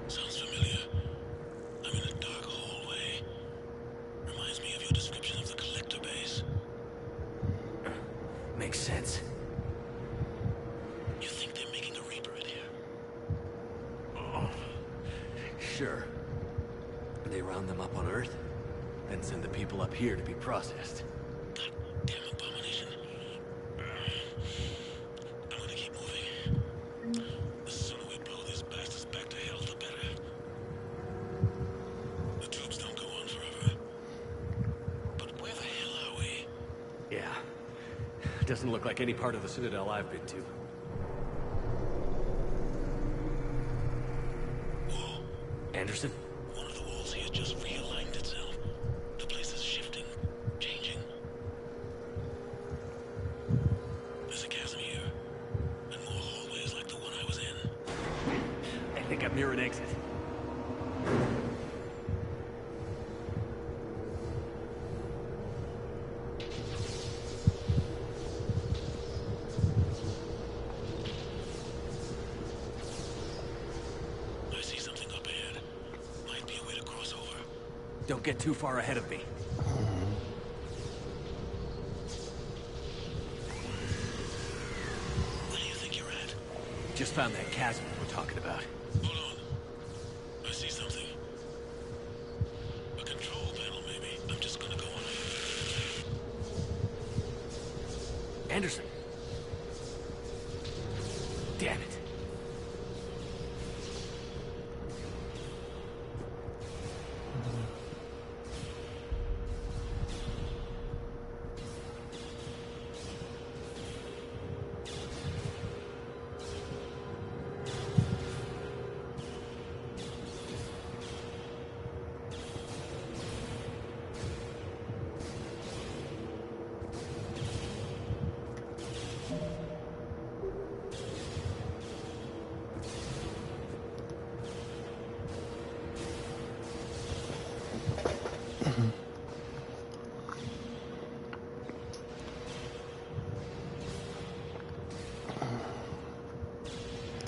Sounds familiar. I'm in a dark hallway. Reminds me of your description of the collector base. Makes sense. You think they're making a Reaper in here? Oh, sure. They round them up on Earth, then send the people up here to be processed. Damn abomination. I'm gonna keep moving. The sooner we blow these bastards back to hell, the better. The troops don't go on forever. But where the hell are we? Yeah. Doesn't look like any part of the Citadel I've been to. Whoa. Anderson? One of the walls here just realigned itself. The place is shifting, changing. There's a chasm here, and more hallways like the one I was in. I think I'm near an exit. I see something up ahead. Might be a way to cross over. Don't get too far ahead of me. Where do you think you're at? Just found that chasm we're talking about. Hold on. I see something. A control panel, maybe. I'm just gonna go on ahead. Anderson! Damn it.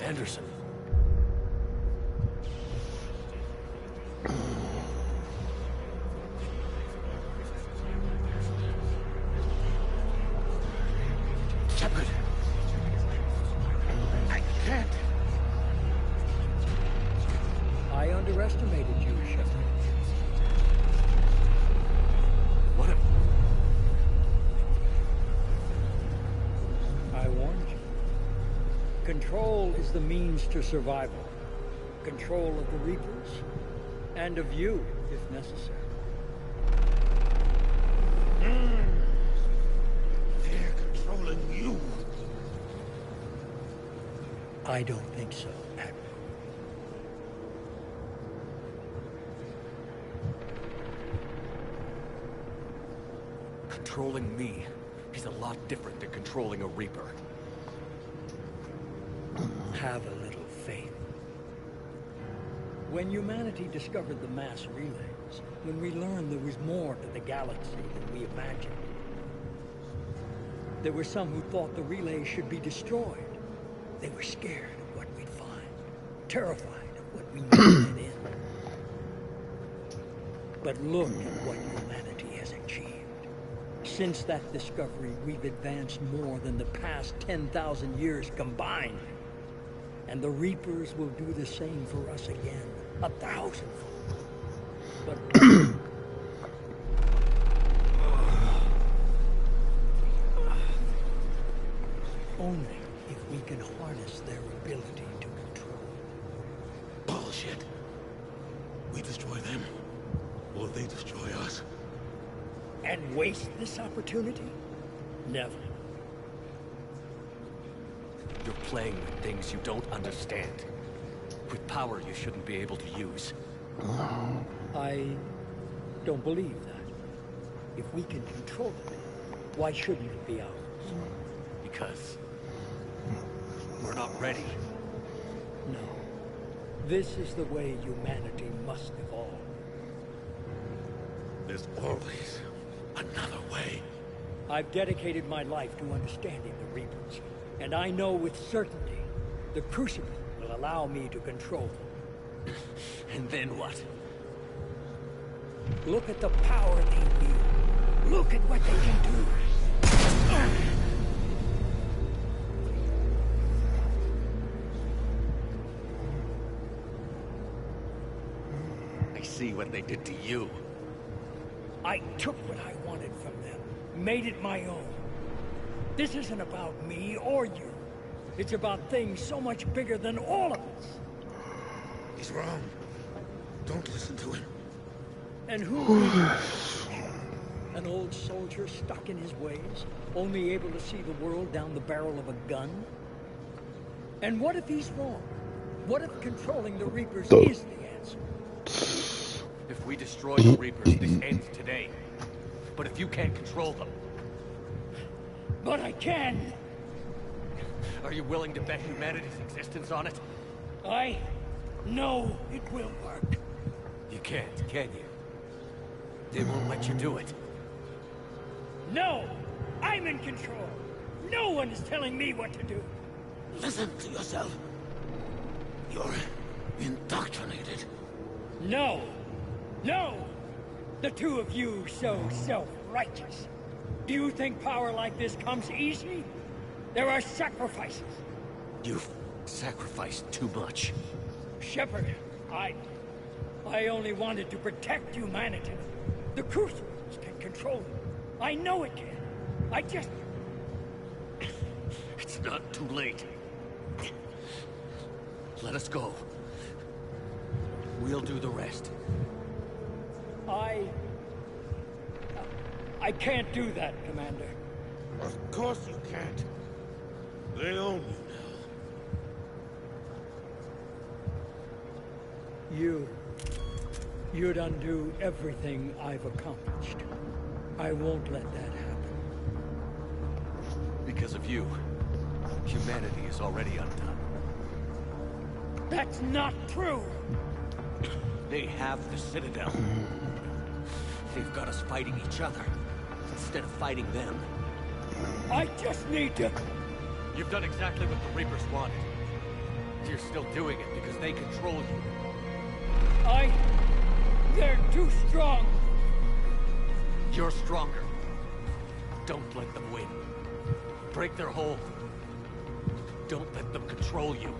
Anderson. Shepard. I can't. I underestimated you, Shepard. What if... I warned you. Control is the means to survival. Control of the Reapers, and of you, if necessary. They're controlling you. I don't think so, Admiral. Controlling me is a lot different than controlling a Reaper. Have a little faith. When humanity discovered the mass relays, when we learned there was more to the galaxy than we imagined, there were some who thought the relays should be destroyed. They were scared of what we'd find, terrified of what we might let in. But look at what humanity has achieved. Since that discovery, we've advanced more than the past 10,000 years combined. And the Reapers will do the same for us again, 1,000-fold. But only if we can harness their ability to control. Bullshit. We destroy them, or they destroy us. And waste this opportunity? Never. You're playing with things you don't understand. With power you shouldn't be able to use. I don't believe that. If we can control it, why shouldn't it be ours? Because we're not ready. No. This is the way humanity must evolve. There's always another way. I've dedicated my life to understanding the Reapers, and I know with certainty the Crucible will allow me to control them. And then what? Look at the power they wield. Look at what they can do. I see what they did to you. I took what I wanted from them, made it my own. This isn't about me or you. It's about things so much bigger than all of us. He's wrong. Don't listen to him. And who is he? An old soldier stuck in his ways, only able to see the world down the barrel of a gun? And what if he's wrong? What if controlling the Reapers is the answer? If we destroy the Reapers, this ends today. But if you can't control them... But I can! Are you willing to bet humanity's existence on it? I know it will work. You can't, can you? They won't let you do it. No! I'm in control! No one is telling me what to do! Listen to yourself. You're indoctrinated. No! No! The two of you so self-righteous. Do you think power like this comes easy? There are sacrifices. You've sacrificed too much. Shepard, I only wanted to protect humanity. The Crucibles can control it. I know it can. I just... It's not too late. Let us go. We'll do the rest. I can't do that, Commander. Of course you can't. They own you now. You'd undo everything I've accomplished. I won't let that happen. Because of you, humanity is already undone. That's not true! They have the Citadel. They've got us fighting each other, instead of fighting them. I just need to... You've done exactly what the Reapers wanted. You're still doing it because they control you. They're too strong. You're stronger. Don't let them win. Break their hold. Don't let them control you.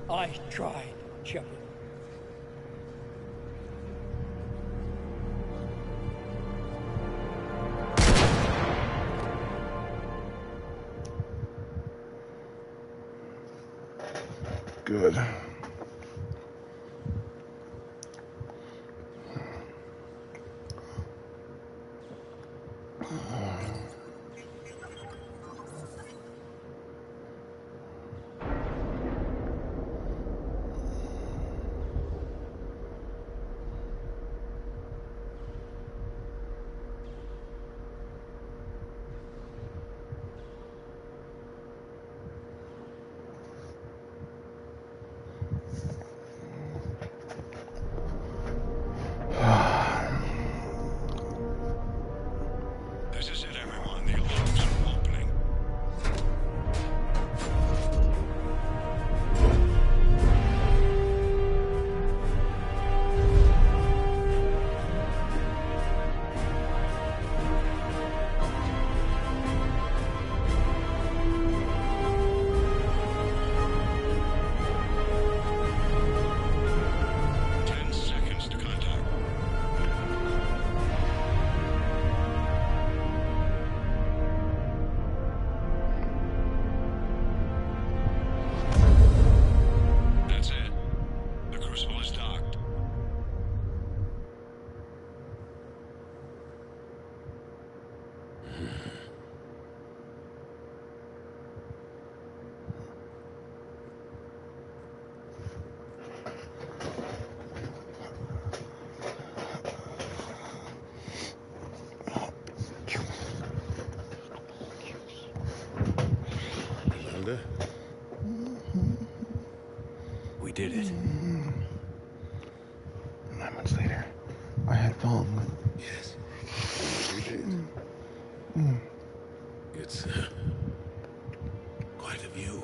I tried, Shepard. Good. This is it, everyone. The alarms are opening. We did it. Yes. We did. It's quite a view.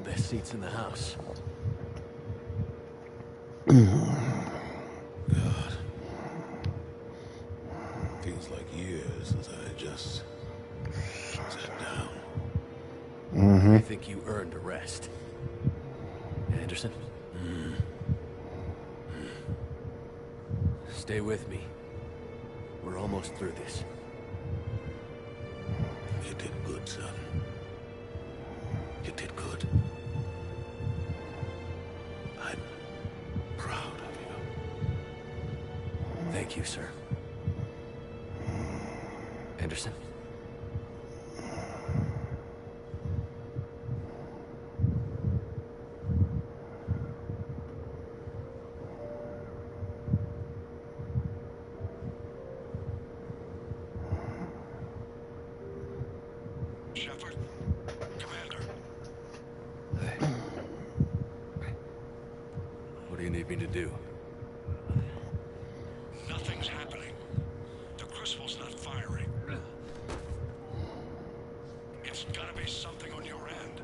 Best seats in the house. God. Feels like years since I just sat down. I think you earned a rest. Anderson? Stay with me. We're almost through this. You did good, son. You did good. I'm proud of you. Thank you, sir. Anderson? Shepard? Commander? What do you need me to do? Nothing's happening. The crucible's not firing. It's gotta be something on your end.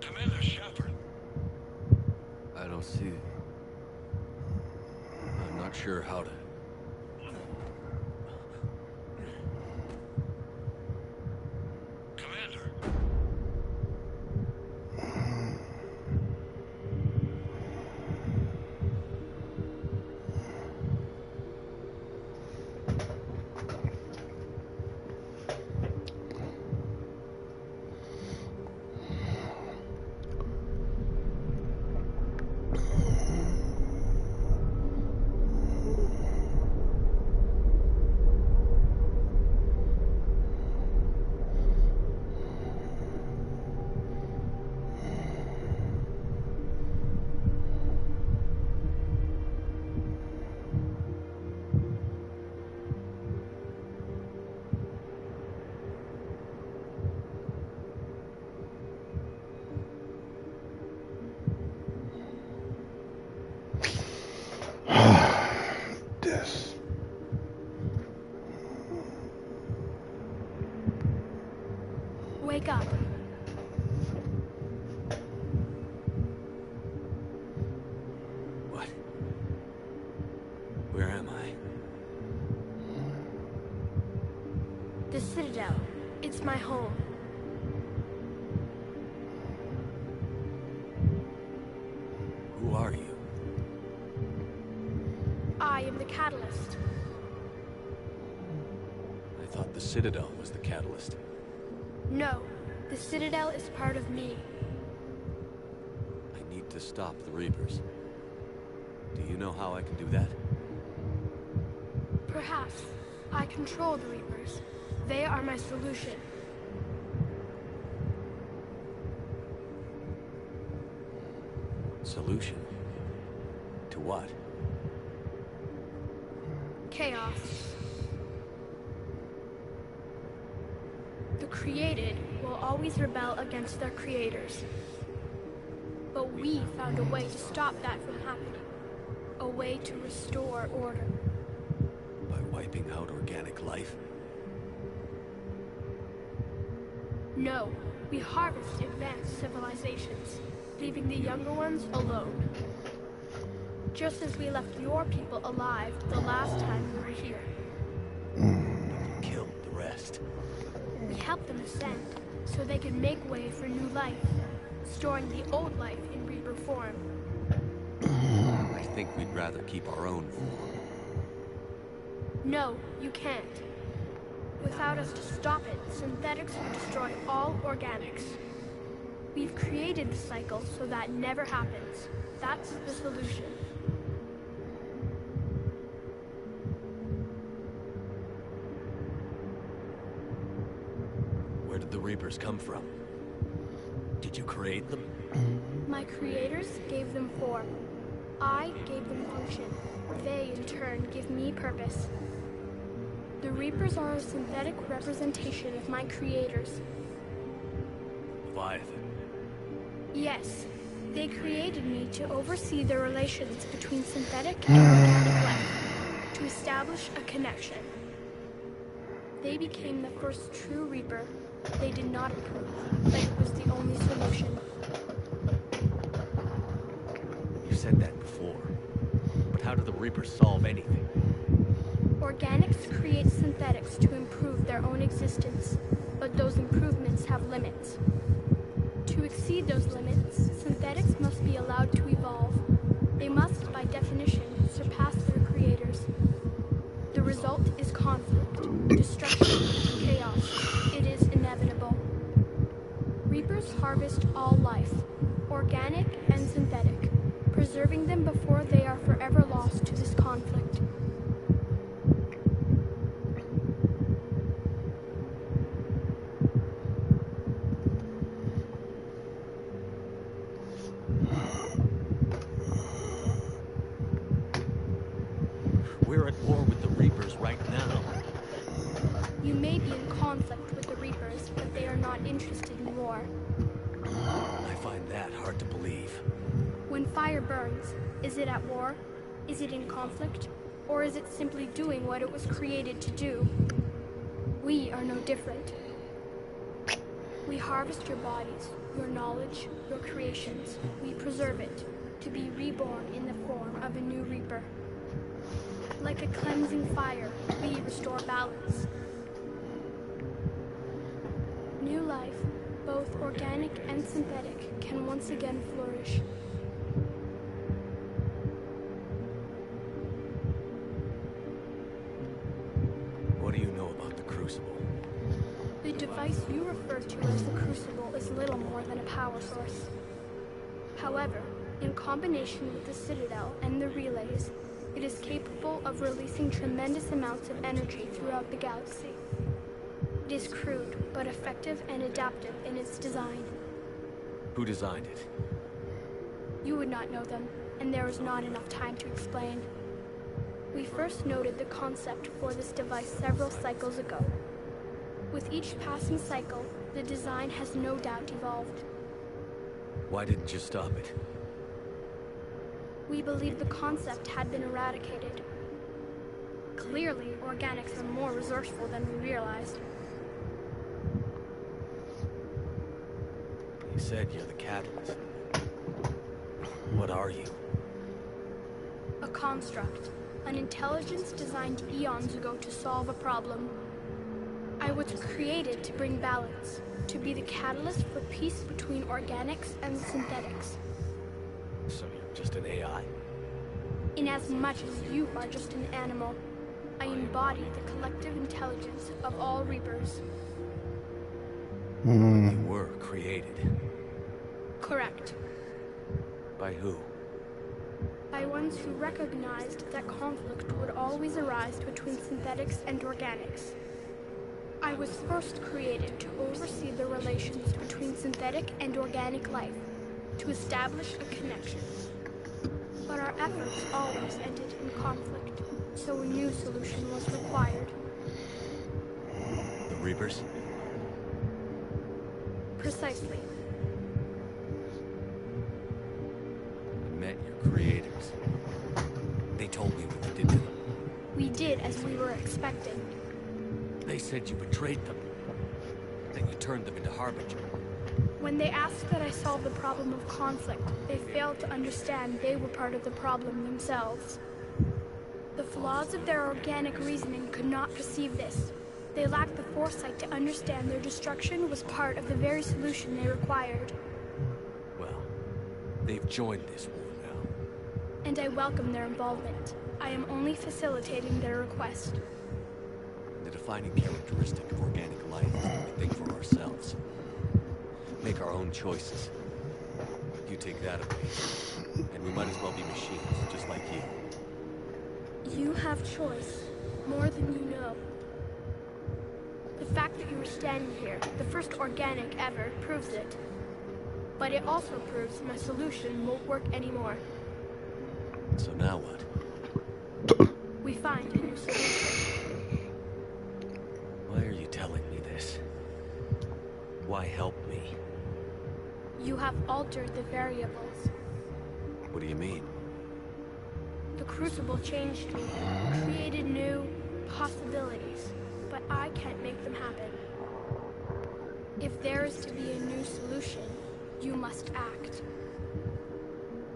Commander Shepard. I don't see it. I'm not sure how to... Commander. This. Wake up. What? Where am I? The Citadel. It's my home. Who are you? I am the Catalyst. I thought the Citadel was the catalyst. No, the Citadel is part of me. I need to stop the Reapers. Do you know how I can do that? Perhaps. I control the Reapers. They are my solution. Solution? To what? Chaos. The created will always rebel against their creators. But we found a way to stop that from happening. A way to restore order. By wiping out organic life? No, we harvest advanced civilizations, leaving the younger ones alone. Just as we left your people alive the last time we were here. We killed the rest. We helped them ascend, so they could make way for new life, storing the old life in Reaper form. I think we'd rather keep our own form. No, you can't. Without us to stop it, synthetics will destroy all organics. We've created the cycle so that never happens. That's the solution. Where did the Reapers come from? Did you create them? My creators gave them form. I gave them function. They, in turn, give me purpose. The Reapers are a synthetic representation of my creators. Leviathan. Yes. They created me to oversee the relations between synthetic and organic life, to establish a connection. They became the first true Reaper. They did not approve that it was the only solution. You said that before. But how do the Reapers solve anything? Organics create synthetics to improve their own existence, but those improvements have limits. To exceed those limits, synthetics must be allowed to evolve. They must, by definition, surpass their creators. The result is conflict, destruction, chaos. It is inevitable. Reapers harvest all life, organic and synthetic, preserving them before they are forever lost to this conflict. We're at war with the Reapers right now. You may be in conflict with the Reapers, but they are not interested in war. I find that hard to believe. When fire burns, is it at war? Is it in conflict? Or is it simply doing what it was created to do? We are no different. We harvest your bodies, your knowledge, your creations. We preserve it, to be reborn in the form of a new Reaper. Like a cleansing fire, we restore balance. New life, both organic and synthetic, can once again flourish. What do you know about the Crucible? The device you refer to as the Crucible is little more than a power source. However, in combination with the Citadel and the relays, it is capable of releasing tremendous amounts of energy throughout the galaxy. It is crude, but effective and adaptive in its design. Who designed it? You would not know them, and there is not enough time to explain. We first noted the concept for this device several cycles ago. With each passing cycle, the design has no doubt evolved. Why didn't you stop it? We believed the concept had been eradicated. Clearly, organics are more resourceful than we realized. You said you're the catalyst. What are you? A construct. An intelligence designed eons ago to solve a problem. I was created to bring balance, to be the catalyst for peace between organics and synthetics. So you're just an AI? Inasmuch as you are just an animal, I embody the collective intelligence of all Reapers. You were created. Correct. By who? By ones who recognized that conflict would always arise between synthetics and organics. I was first created to oversee the relations between synthetic and organic life, to establish a connection. But our efforts always ended in conflict, so a new solution was required. The Reapers? Precisely. I met your creators. They told me what you did to them. We did as we were expecting. They said you betrayed them. Then you turned them into Harbinger. When they asked that I solve the problem of conflict, they failed to understand they were part of the problem themselves. The flaws of their organic reasoning could not perceive this. They lacked the foresight to understand their destruction was part of the very solution they required. Well, they've joined this war now. And I welcome their involvement. I am only facilitating their request. The defining characteristic of organic life is that we think for ourselves. Make our own choices. You take that away, and we might as well be machines, just like you. You have choice, more than you know. The fact that you are standing here, the first organic ever, proves it. But it also proves my solution won't work anymore. So now what? We find a new solution. Why are you telling me this? Why help me? altered the variables. What do you mean? The Crucible changed me, created new possibilities, but I can't make them happen. If there is to be a new solution, you must act.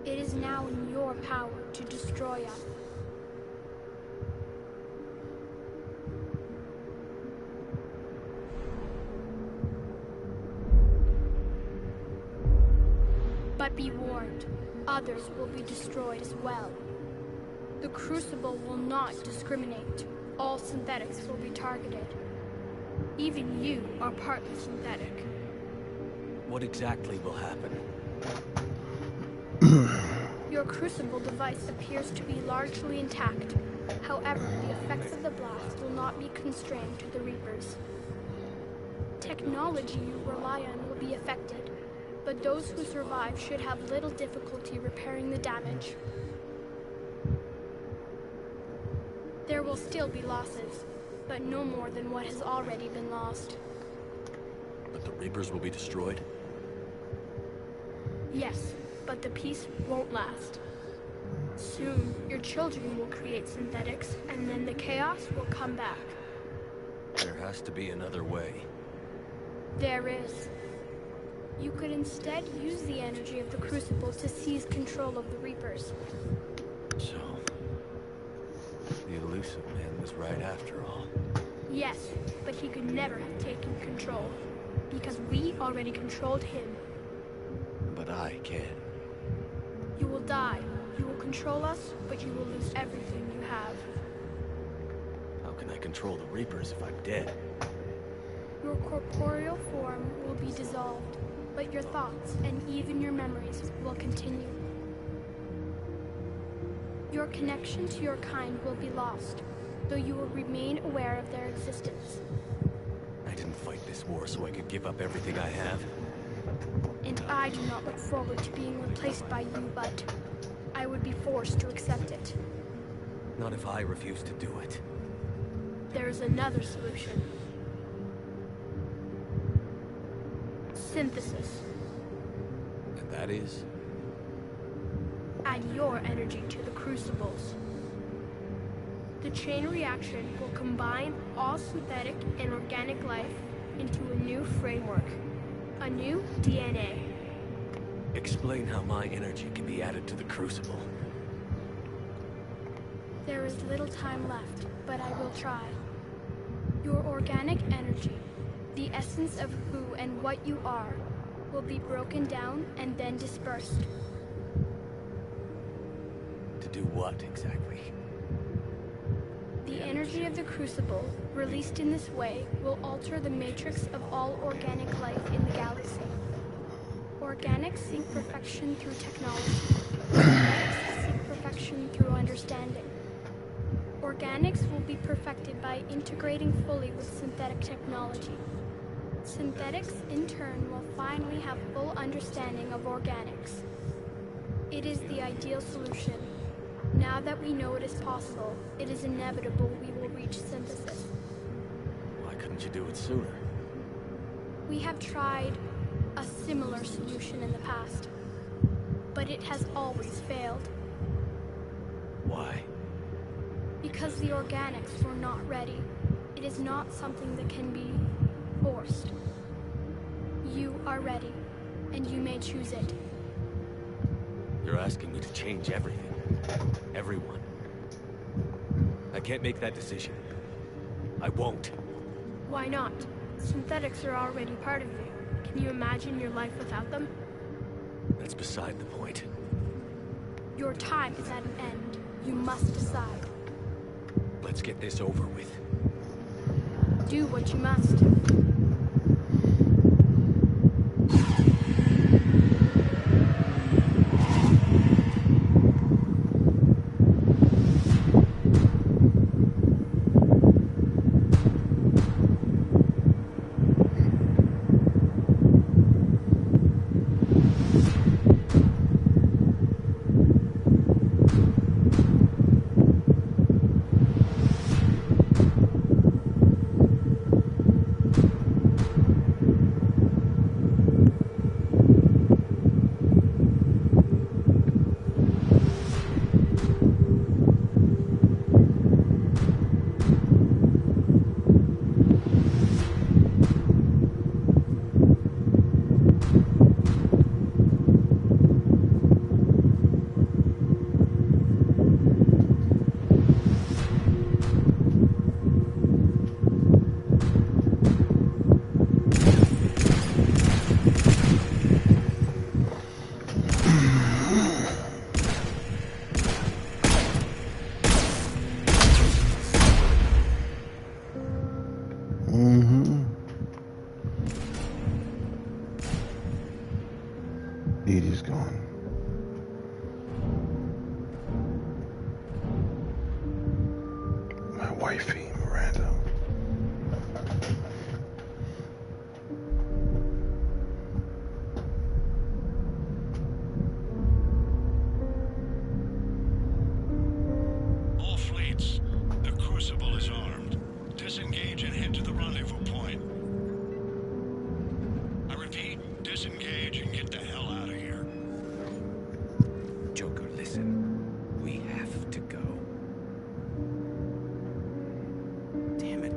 It is now in your power to destroy us. But be warned, others will be destroyed as well. The Crucible will not discriminate. All synthetics will be targeted. Even you are partly synthetic. What exactly will happen? Your Crucible device appears to be largely intact. However, the effects of the blast will not be constrained to the Reapers. Technology you rely on will be affected, but those who survive should have little difficulty repairing the damage. There will still be losses, but no more than what has already been lost. But the Reapers will be destroyed? Yes, but the peace won't last. Soon, your children will create synthetics, and then the chaos will come back. There has to be another way. There is. You could instead use the energy of the Crucible to seize control of the Reapers. So, the elusive man was right after all. Yes, but he could never have taken control, because we already controlled him. But I can. You will die. You will control us, but you will lose everything you have. How can I control the Reapers if I'm dead? Your corporeal form will be dissolved, but your thoughts and even your memories will continue. Your connection to your kind will be lost, though you will remain aware of their existence. I didn't fight this war so I could give up everything I have. And I do not look forward to being replaced by you, but I would be forced to accept it. Not if I refuse to do it. There is another solution. Synthesis. And that is? Add your energy to the Crucibles. The chain reaction will combine all synthetic and organic life into a new framework. A new DNA. Explain how my energy can be added to the Crucible. There is little time left, but I will try. Your organic energy, the essence of who and what you are, will be broken down and then dispersed. To do what, exactly? The energy of the Crucible, released in this way, will alter the matrix of all organic life in the galaxy. Organics seek perfection through technology. Synthetics seek perfection through understanding. Organics will be perfected by integrating fully with synthetic technology. Synthetics, in turn, will finally have full understanding of organics. It is the ideal solution. Now that we know it is possible, it is inevitable we will reach synthesis. Why couldn't you do it sooner? We have tried a similar solution in the past, but it has always failed. Why? Because the organics were not ready. It is not something that can be forced. You are ready, and you may choose it. You're asking me to change everything. Everyone. I can't make that decision. I won't. Why not? Synthetics are already part of you. Can you imagine your life without them? That's beside the point. Your time is at an end. You must decide. Let's get this over with. Do what you must. wifey, Miranda. All fleets, the Crucible is armed. Disengage and head to the rendezvous point. I repeat, disengage and get the hell out of here. Joker, listen. We have to go. Damn it.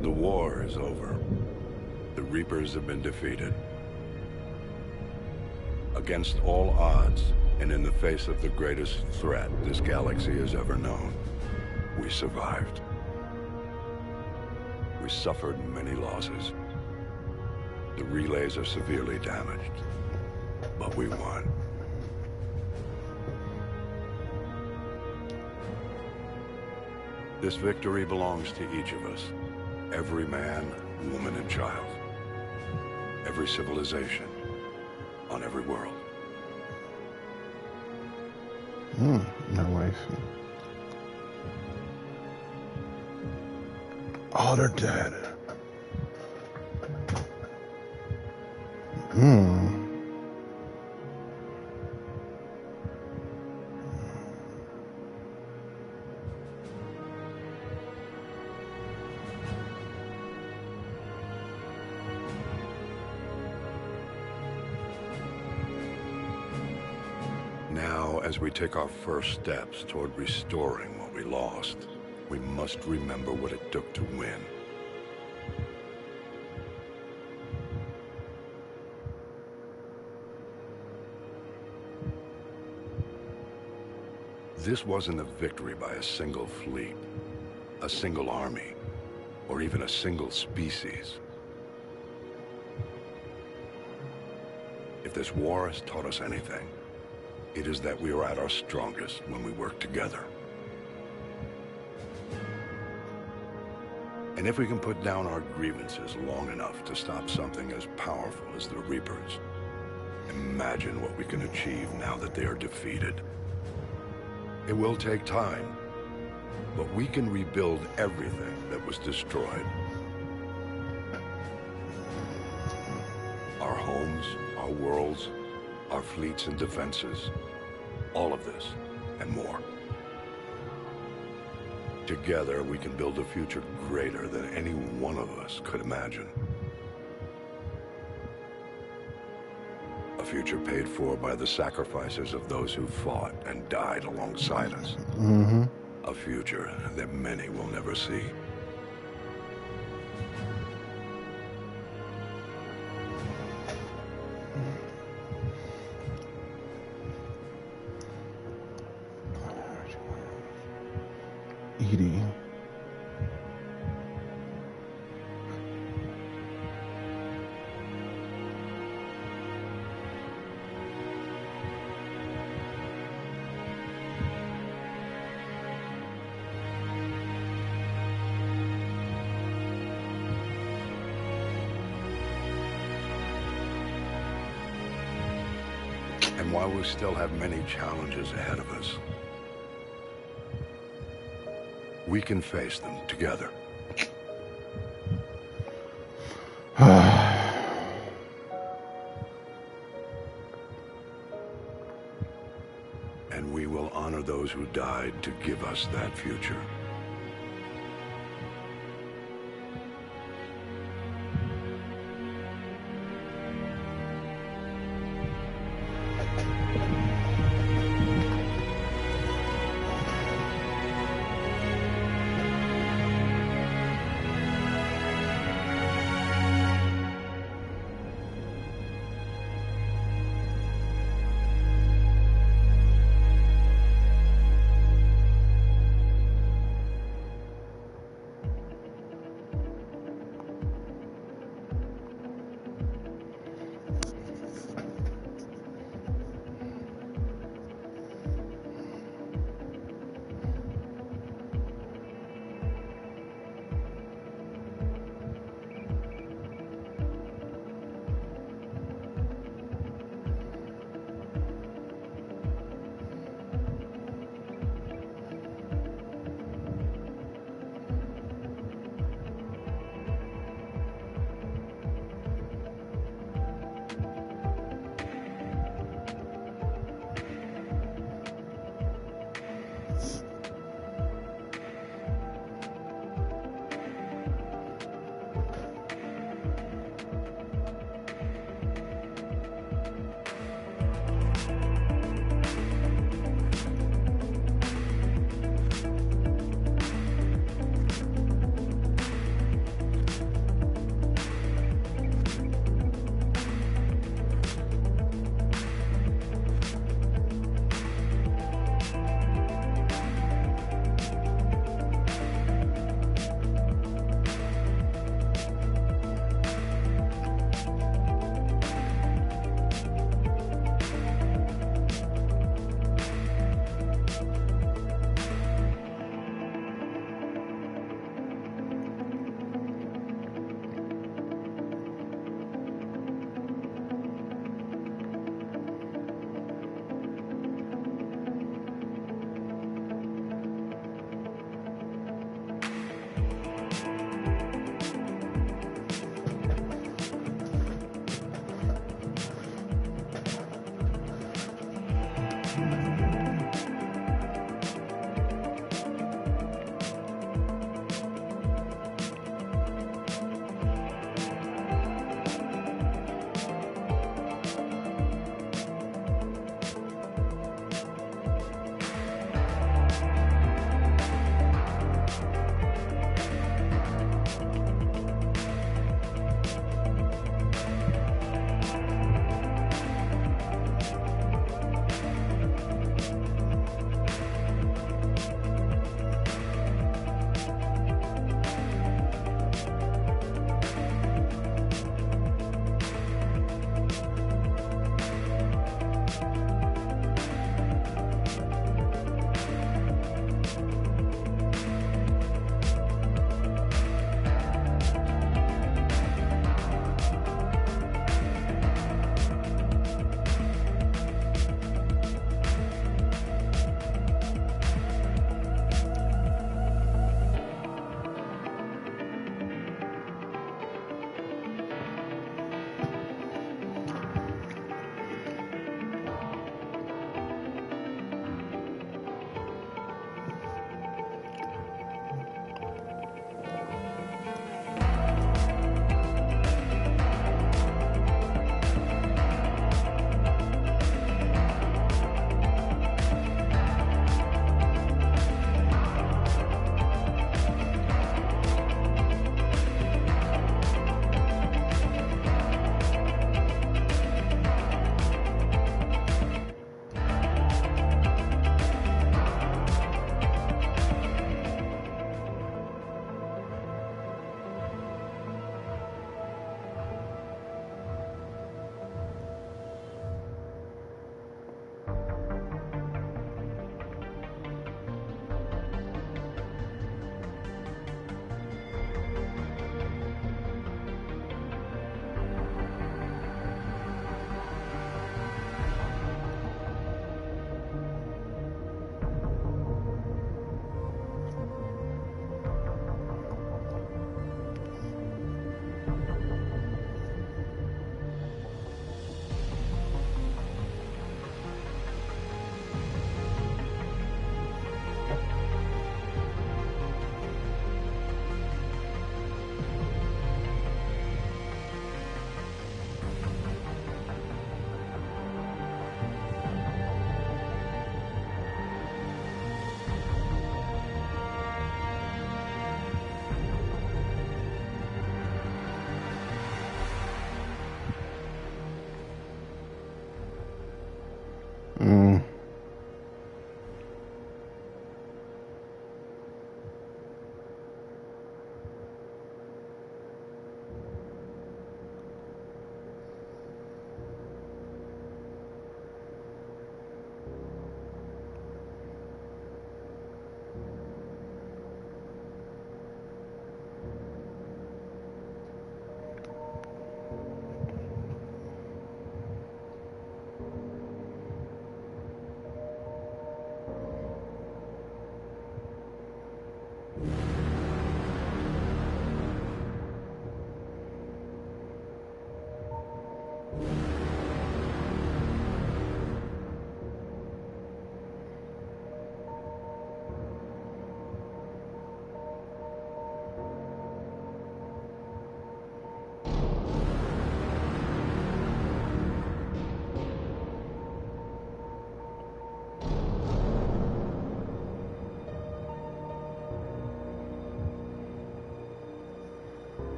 The war is over. The Reapers have been defeated. Against all odds, and in the face of the greatest threat this galaxy has ever known, we survived. We suffered many losses. The relays are severely damaged, but we won. This victory belongs to each of us. Every man, woman, and child. Every civilization. On every world. No way. Oh, they're dead. Now, as we take our first steps toward restoring what we lost, we must remember what it took to win. This wasn't a victory by a single fleet, a single army, or even a single species. If this war has taught us anything, it is that we are at our strongest when we work together. And if we can put down our grievances long enough to stop something as powerful as the Reapers, imagine what we can achieve now that they are defeated. It will take time, but we can rebuild everything that was destroyed. Our homes, our worlds, our fleets and defenses, all of this and more. Together, we can build a future greater than any one of us could imagine. A future paid for by the sacrifices of those who fought and died alongside us. A future that many will never see. Edie. And while we still have many challenges ahead of us, we can face them together. And we will honor those who died to give us that future.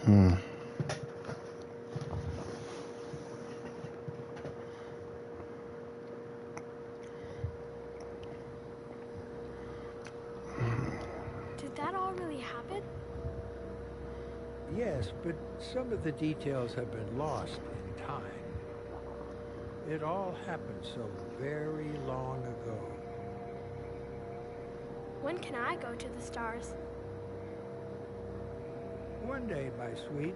Hmm. Did that all really happen? Yes, but some of the details have been lost in time. It all happened so very long ago. When can I go to the stars? One day, my sweet.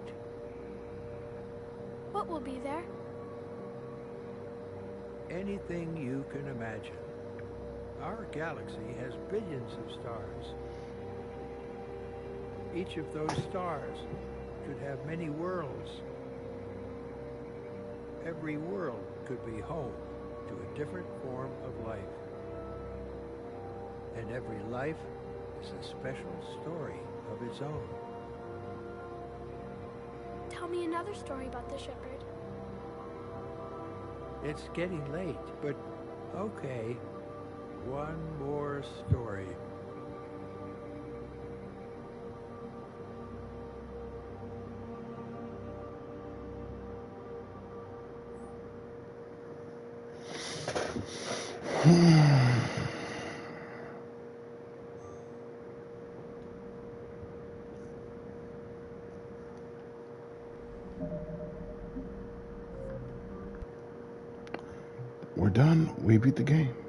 What will be there? Anything you can imagine. Our galaxy has billions of stars. Each of those stars could have many worlds. Every world could be home to a different form of life. And every life is a special story of its own. Tell me another story about the shepherd. It's getting late, but okay. One more story. We're done. We beat the game.